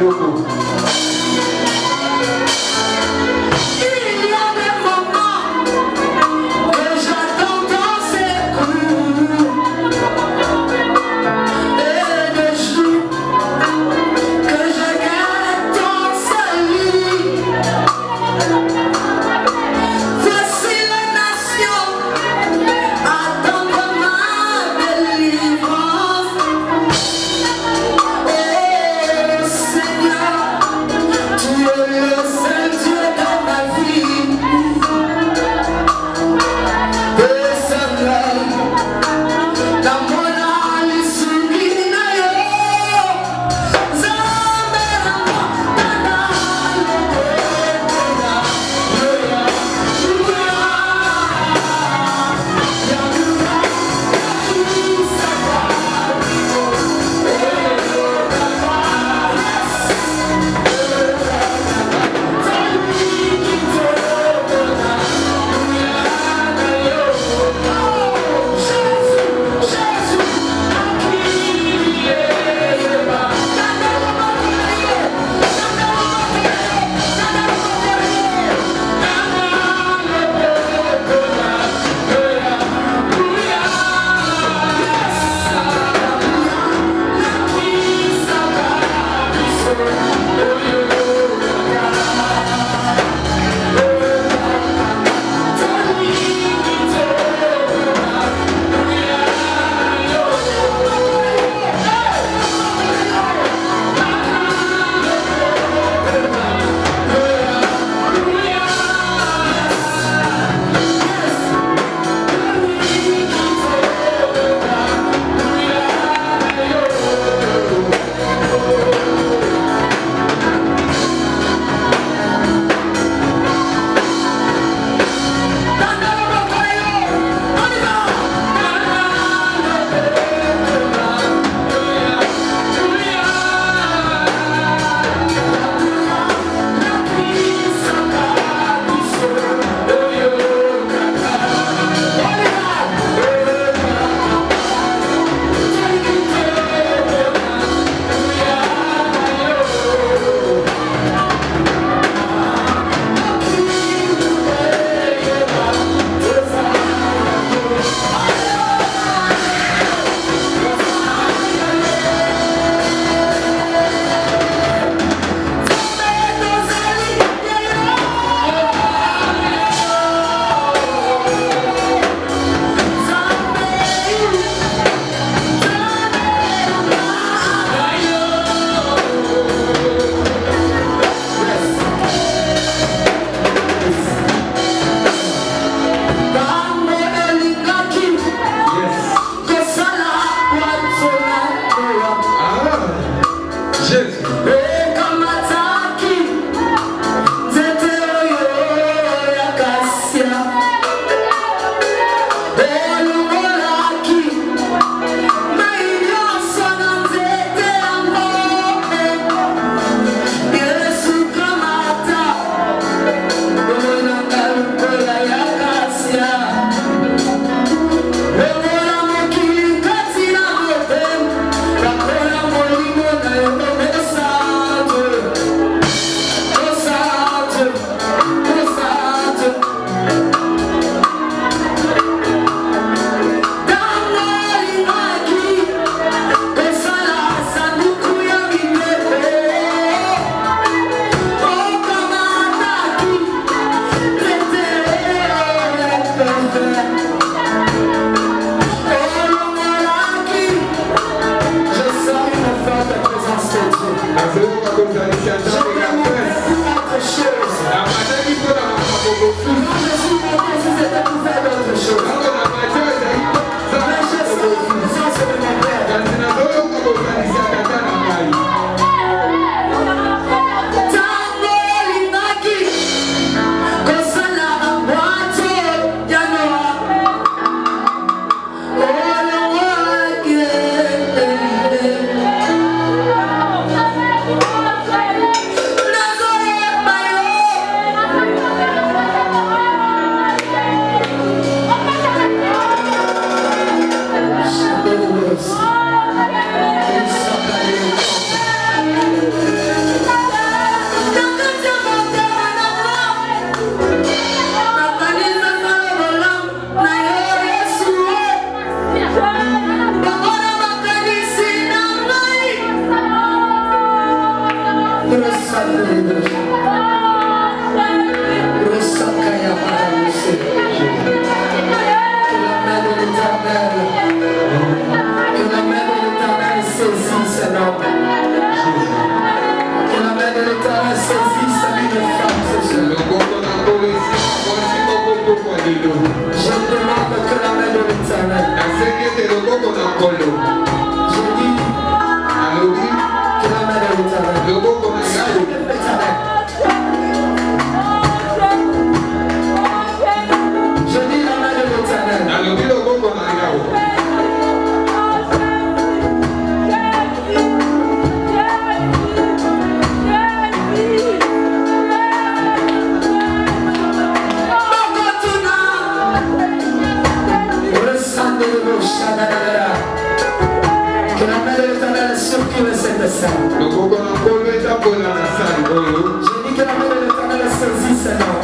beaucoup. Il y a des moments que j'attends dans ces coups et des jours que je garde ton salut. Voici les nations attendent ma délivrance. Oh Seigneur, va circuler cette salle. Je dis que la main de l'Éternel a saisi ce nom.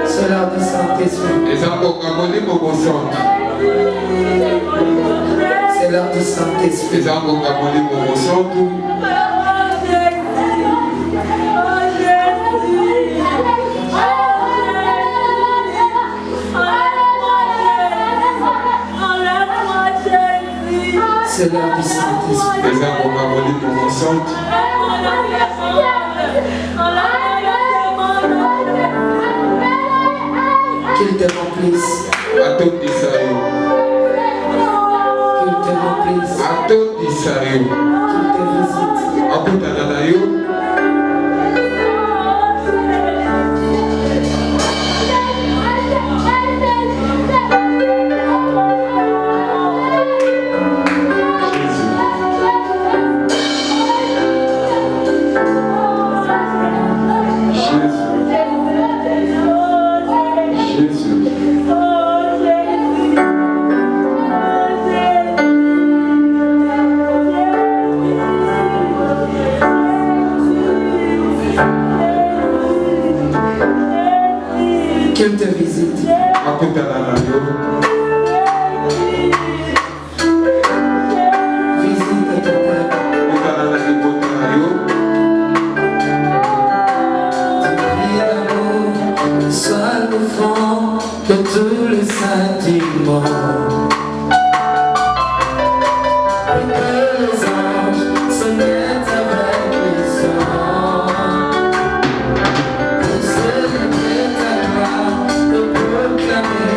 C'est l'heure du Saint-Esprit. C'est l'heure du Saint-Esprit. Qu'il te remplisse. Qu'il te remplisse. Qu'il te visite. Qu'il te visite. Visite ton peuple. Prie l'amour, sois le fond de tous les sentiments. Et que les anges se mettent avec les anges. Pour célébrer ta gloire, de proclamer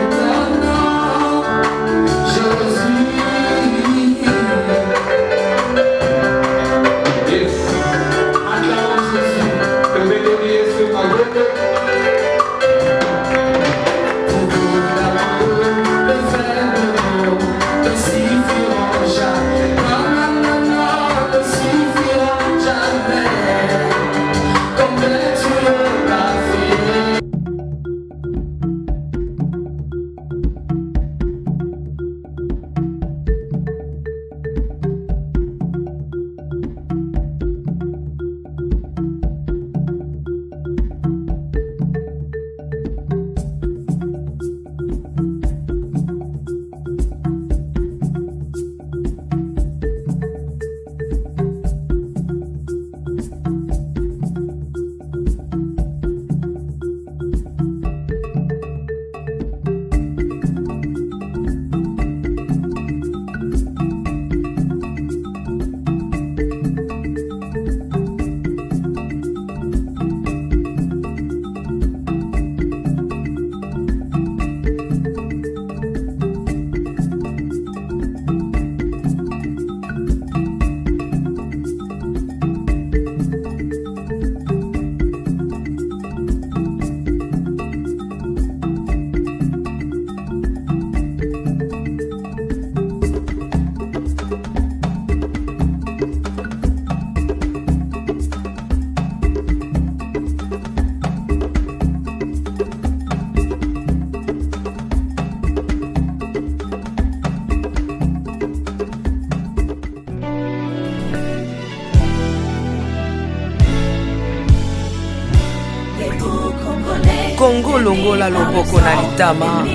Congo longola loboko na litama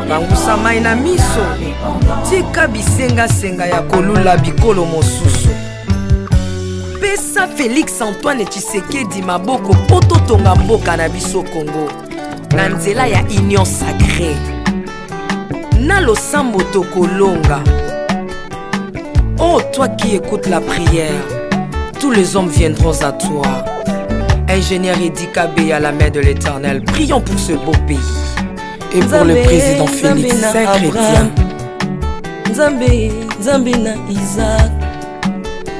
bangusa mai na miso tika bisenga-senga ya kolula bikolo mosusu pesa Félix Antoine Tshisekedi maboko po totonga mboka na biso Congo na nzela ya union sacrée na losambo tokolonga. Oh toi qui écoutes la prière, tous les hommes viendront à toi. Ingénieur Idi Kabé à la main de l'Éternel, prions pour ce beau pays. Et pour le président Félix Saint-Chrétien. Nzambe, Nzambe na Isaac,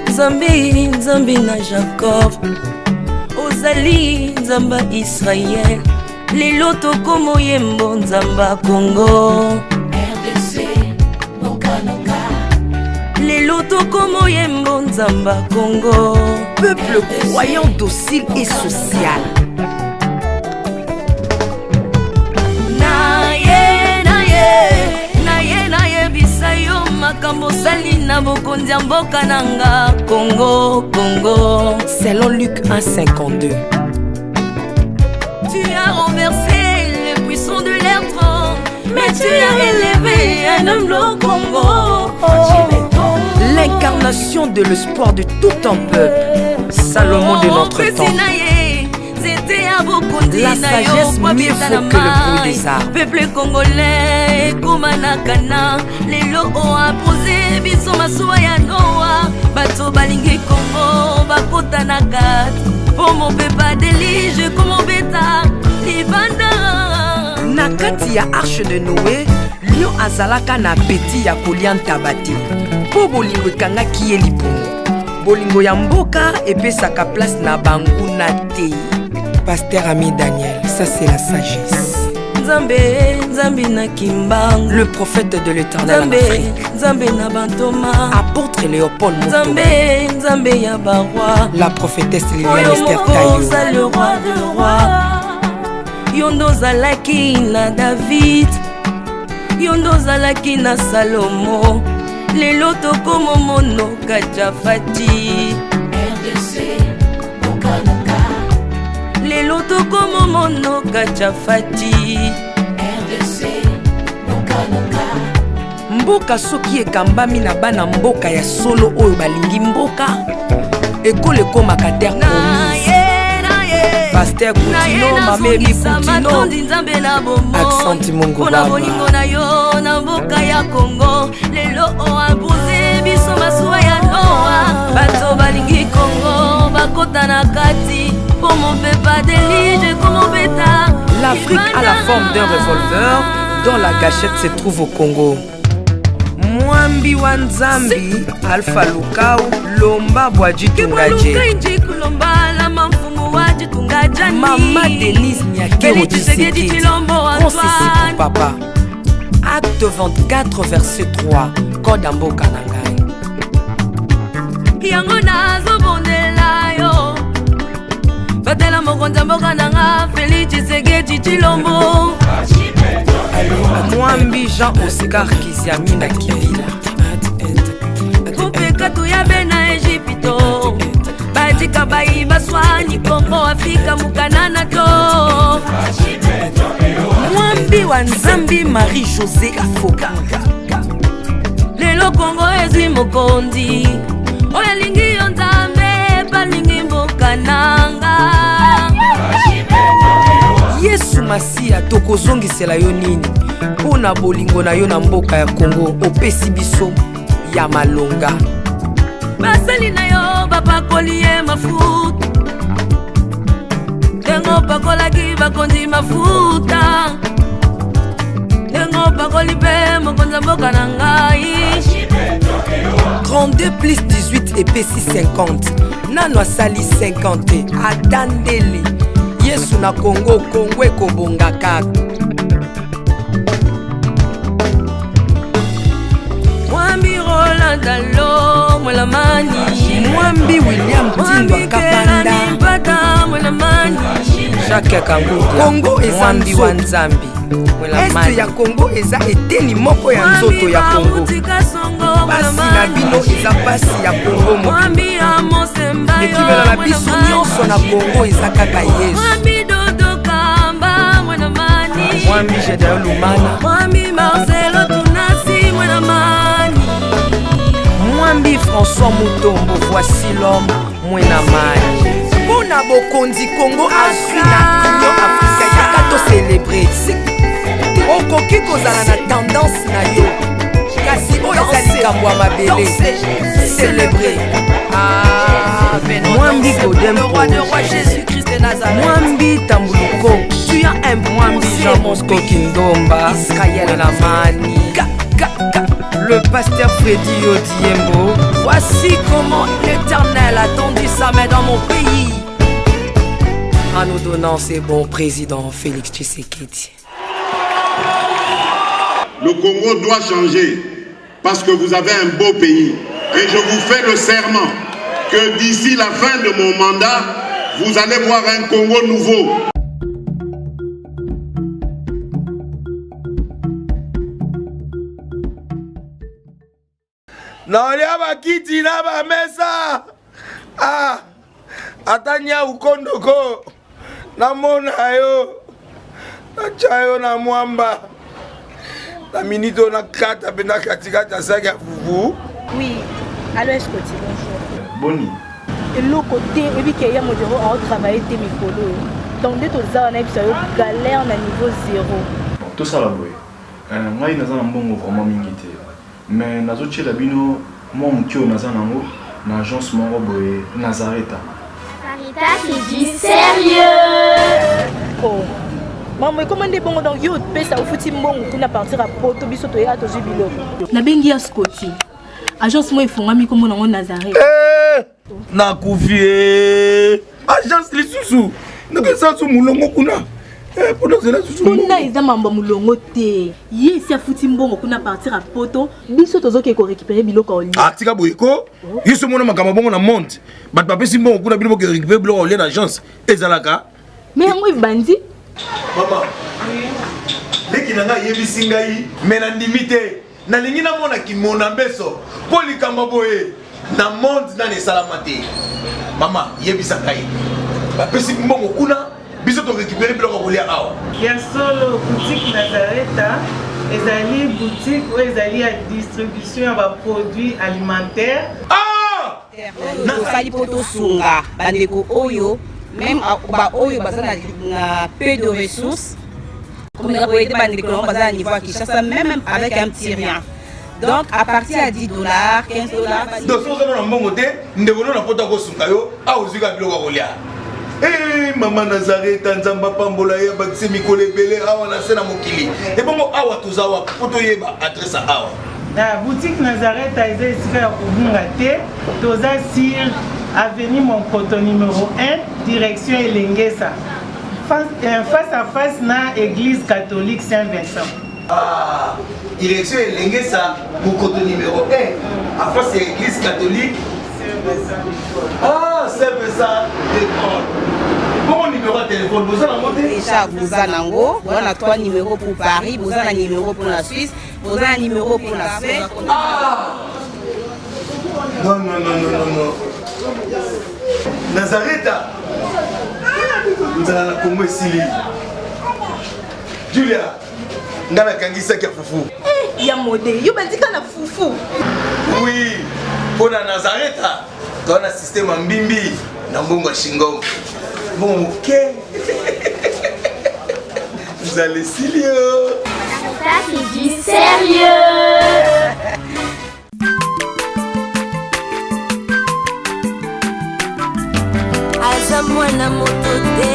Nzambe, Nzambe na Jacob, Ozali, Nzamba Israël, lelo tokomo yembo Nzamba Congo, RDC, Noka, lelo tokomo yembo Nzamba Congo, peuple croyant docile et social. Salina bokondia mboka nanga Congo, Congo. Selon Luc 1,52. Tu as renversé les puissants de l'air trône, mais tu as élevé un homme au Congo. L'incarnation de l'espoir de tout un peuple. Salomon de notre temps. La sagesse mieux faut que le bruit des arbres. Peuple congolais, Koumanakana, les lots ont imposé, biso masuwa ya Noa, bato balingi Congo, bakota na kat, pour mon pepa délige, comme mon bêta, libanda. Na kati ya arche de Noé, lio azalaka na peti ya kolia ntabati, po bolingo ekangaki ye libumu. Bolingo ya mboka epesaka place na banguna te. Pasteur Ami Daniel, ça c'est la sagesse. Nzambe, Nzambe na Kimbang, le prophète de l'Éternel en Afrique. Nzambe na Bantoma, apôtre Léopold Moutou. Nzambe, Nzambe ya Barwa, la prophétesse Liliane Esther Tayo. Le roi de roi, Yondo zalaki na David, Yondo zalaki na Salomo, lelo tokomo mono Kajafati. RDC, lelo tokomo mono Kajafati. RDC, mboka soki ekambami na bana mboka ya solo oyo balingi mboka ekole ekomaka terre promise. Pasteur Koutino, Mamébi Koutino, Accent Mongo Baba. Bolingo na yo na mboka ya Congo, lelo o imposé biso masuwa ya Noa, bato balingi Congo bakota na kati. L'Afrique a la forme d'un revolver dont la gâchette se trouve au Congo. Mwambi wa Nzambi, Alpha Lukau, Lomba Bwadji Tungaje. Maman Denise Nyakero Tshisekedi, Consissi pour papa. Acte 24, verset 3, Code Amboka Nangai. Yango nazo bondela yo batela mokonza mboka nanga Félix Tshisekedi Tshilombo. Mwambi Jean Oscar Kiziami na Kibila. Kupeka tuyabe na Egypto batika bayi baswani Congo Afrika mukanana to. Mwambi wa Nzambi Marie-Josée Afoka. Lelo Congo ezwi mokonzi oya lingi yo Nzambe balingi mboka nanga. Yesu Masia tokozongisela yo nini mpona bolingo na yo na mboka ya Congo opesi biso ya malonga. Basali na yo bapakoli ye mafuta ndengo pakolaki bakonzi mafuta ndengo pakoli mpe mokonzi mboka na ngai. 32 plus 18 epesi 50 nano asali 50 atandeli Yesu na Congo Congo ekobonga kaka. Mwambi Roland Dalo Mwelamani, Mwambi William Tindwa Kapanda, Jacques Kangudia, Congo eza Mwambi wa Nzambi. Este ya Congo eza eteni moko ya nzoto ya Congo. Pasi na bino eza pasi ya Congo moko. Ekibela na biso nyonso na Congo eza kaka Yesu. mwana mani Mwambi Jedeo Lumana Mwambi Marcelo Tunasi mwana mani Mwambi François Mutombo voici l'homme mwana mani Mona Bokondi Congo Afrika Union Afrika yaka to célébrer okoki kozala na tendance na yo kasi oyo eza likambo ya mabele célébrer Mwambi Godempo Mwambi Tambuluko tu as un Mwambi Jean Bosco Kindomba Israël Lamani le pasteur Freddy Odiembo. Voici comment l'Éternel a tendu sa main dans mon pays en nous donnant ces bons présidents Félix Tshisekedi. Le Congo doit changer parce que vous avez un beau pays et je vous fais le serment que d'ici la fin de mon mandat, vous allez voir un Congo nouveau. naolia bakiti na bamesa atanya ukondoko namona yo nacha yo na mwamba na minito na kata pena katikati ya saki ya fufu. Oui, allô Escoti, bonjour. Boni. Et l'autre côté, et puis qu'il y a mon bureau à travailler des micros. Donc dès que ça on a eu galère na niveau 0. Tout ça là boy. Moi il naza mbongo vraiment mingité. Mais nazo tchela bino moi mukio naza nango na agence moko boy Nazareta. Sarita c'est du sérieux. Oh. Maman comment des bons donc yo pesa au fouti mbongo kuna partir à poto biso to ya to jubilo. Na bengi ya Scotty. Agence moi ifungami comme nango Nazareta. Na kufie. Agence lisusu. Ndeke sansu mulongo kuna. Pona zela susu. Kuna eza mamba mulongo te. Yesi afuti mbongo kuna partir à poto biso tozoke ko récupérer biloko oli. Ah tika boyeko. Yeso mona makamba bongo na monte. Bat papesi mbongo kuna biloko ko récupérer biloko oli na agence. Ezalaka. Mais yango ibandi. Maman. Leki nanga yebisi ngai mena ndimite. Na lingi na mona ki mona beso. Poli kamba boye. Na monde na ne salamate. Mama yebisa ngai. Bapesi mbongo kuna biso to récupérer biloko ko lia awa. Ya solo boutique Nazareta ezali boutique ou ezali à distribution ya ba produits alimentaires. Ah! Nasali poto sunga bandeko oyo même ba oyo bazana na peu de ressources comme la boîte bandeko bazana niveau Kinshasa même avec un petit rien. Donc à partir à $10, $15. Donc so na mbongo te ndeko na poto ko sunga yo a ozika biloko ko lia. Eh maman Nazareta nzamba pambola ya bakise mikole belé awa na sena mokili. Et bongo awa tozawa poto yeba adresse awa. La boutique Nazareta est ici à Kubungate, toza sur avenue Monkoto numéro 1, direction Elengesa. Face à face na église catholique Saint-Vincent. Ah, direction Elengesa, Monkoto numéro 1, à face à l'église catholique Saint-Vincent. Ah, Saint-Vincent d'école. Bon numéro de téléphone, vous avez monté déjà vous avez nango, vous avez 3 numéros pour Paris, vous avez un numéro pour la Suisse, vous avez un numéro pour la Suisse. Ah! Non, non, non, non, non, non. Nazareta. Vous allez la Congo ici. Julia, ngana kangisa kia fufu. Eh, ya modé, yo bandika na fufu. Oui, pour la Nazareta, tu as un système en bimbi, na mbongo shingo. Bon, ok. Vous allez Silio. Ça c'est du sérieux. aza mwana moto te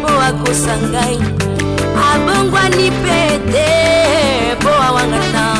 po akosa ngai abongwani pe te po awangana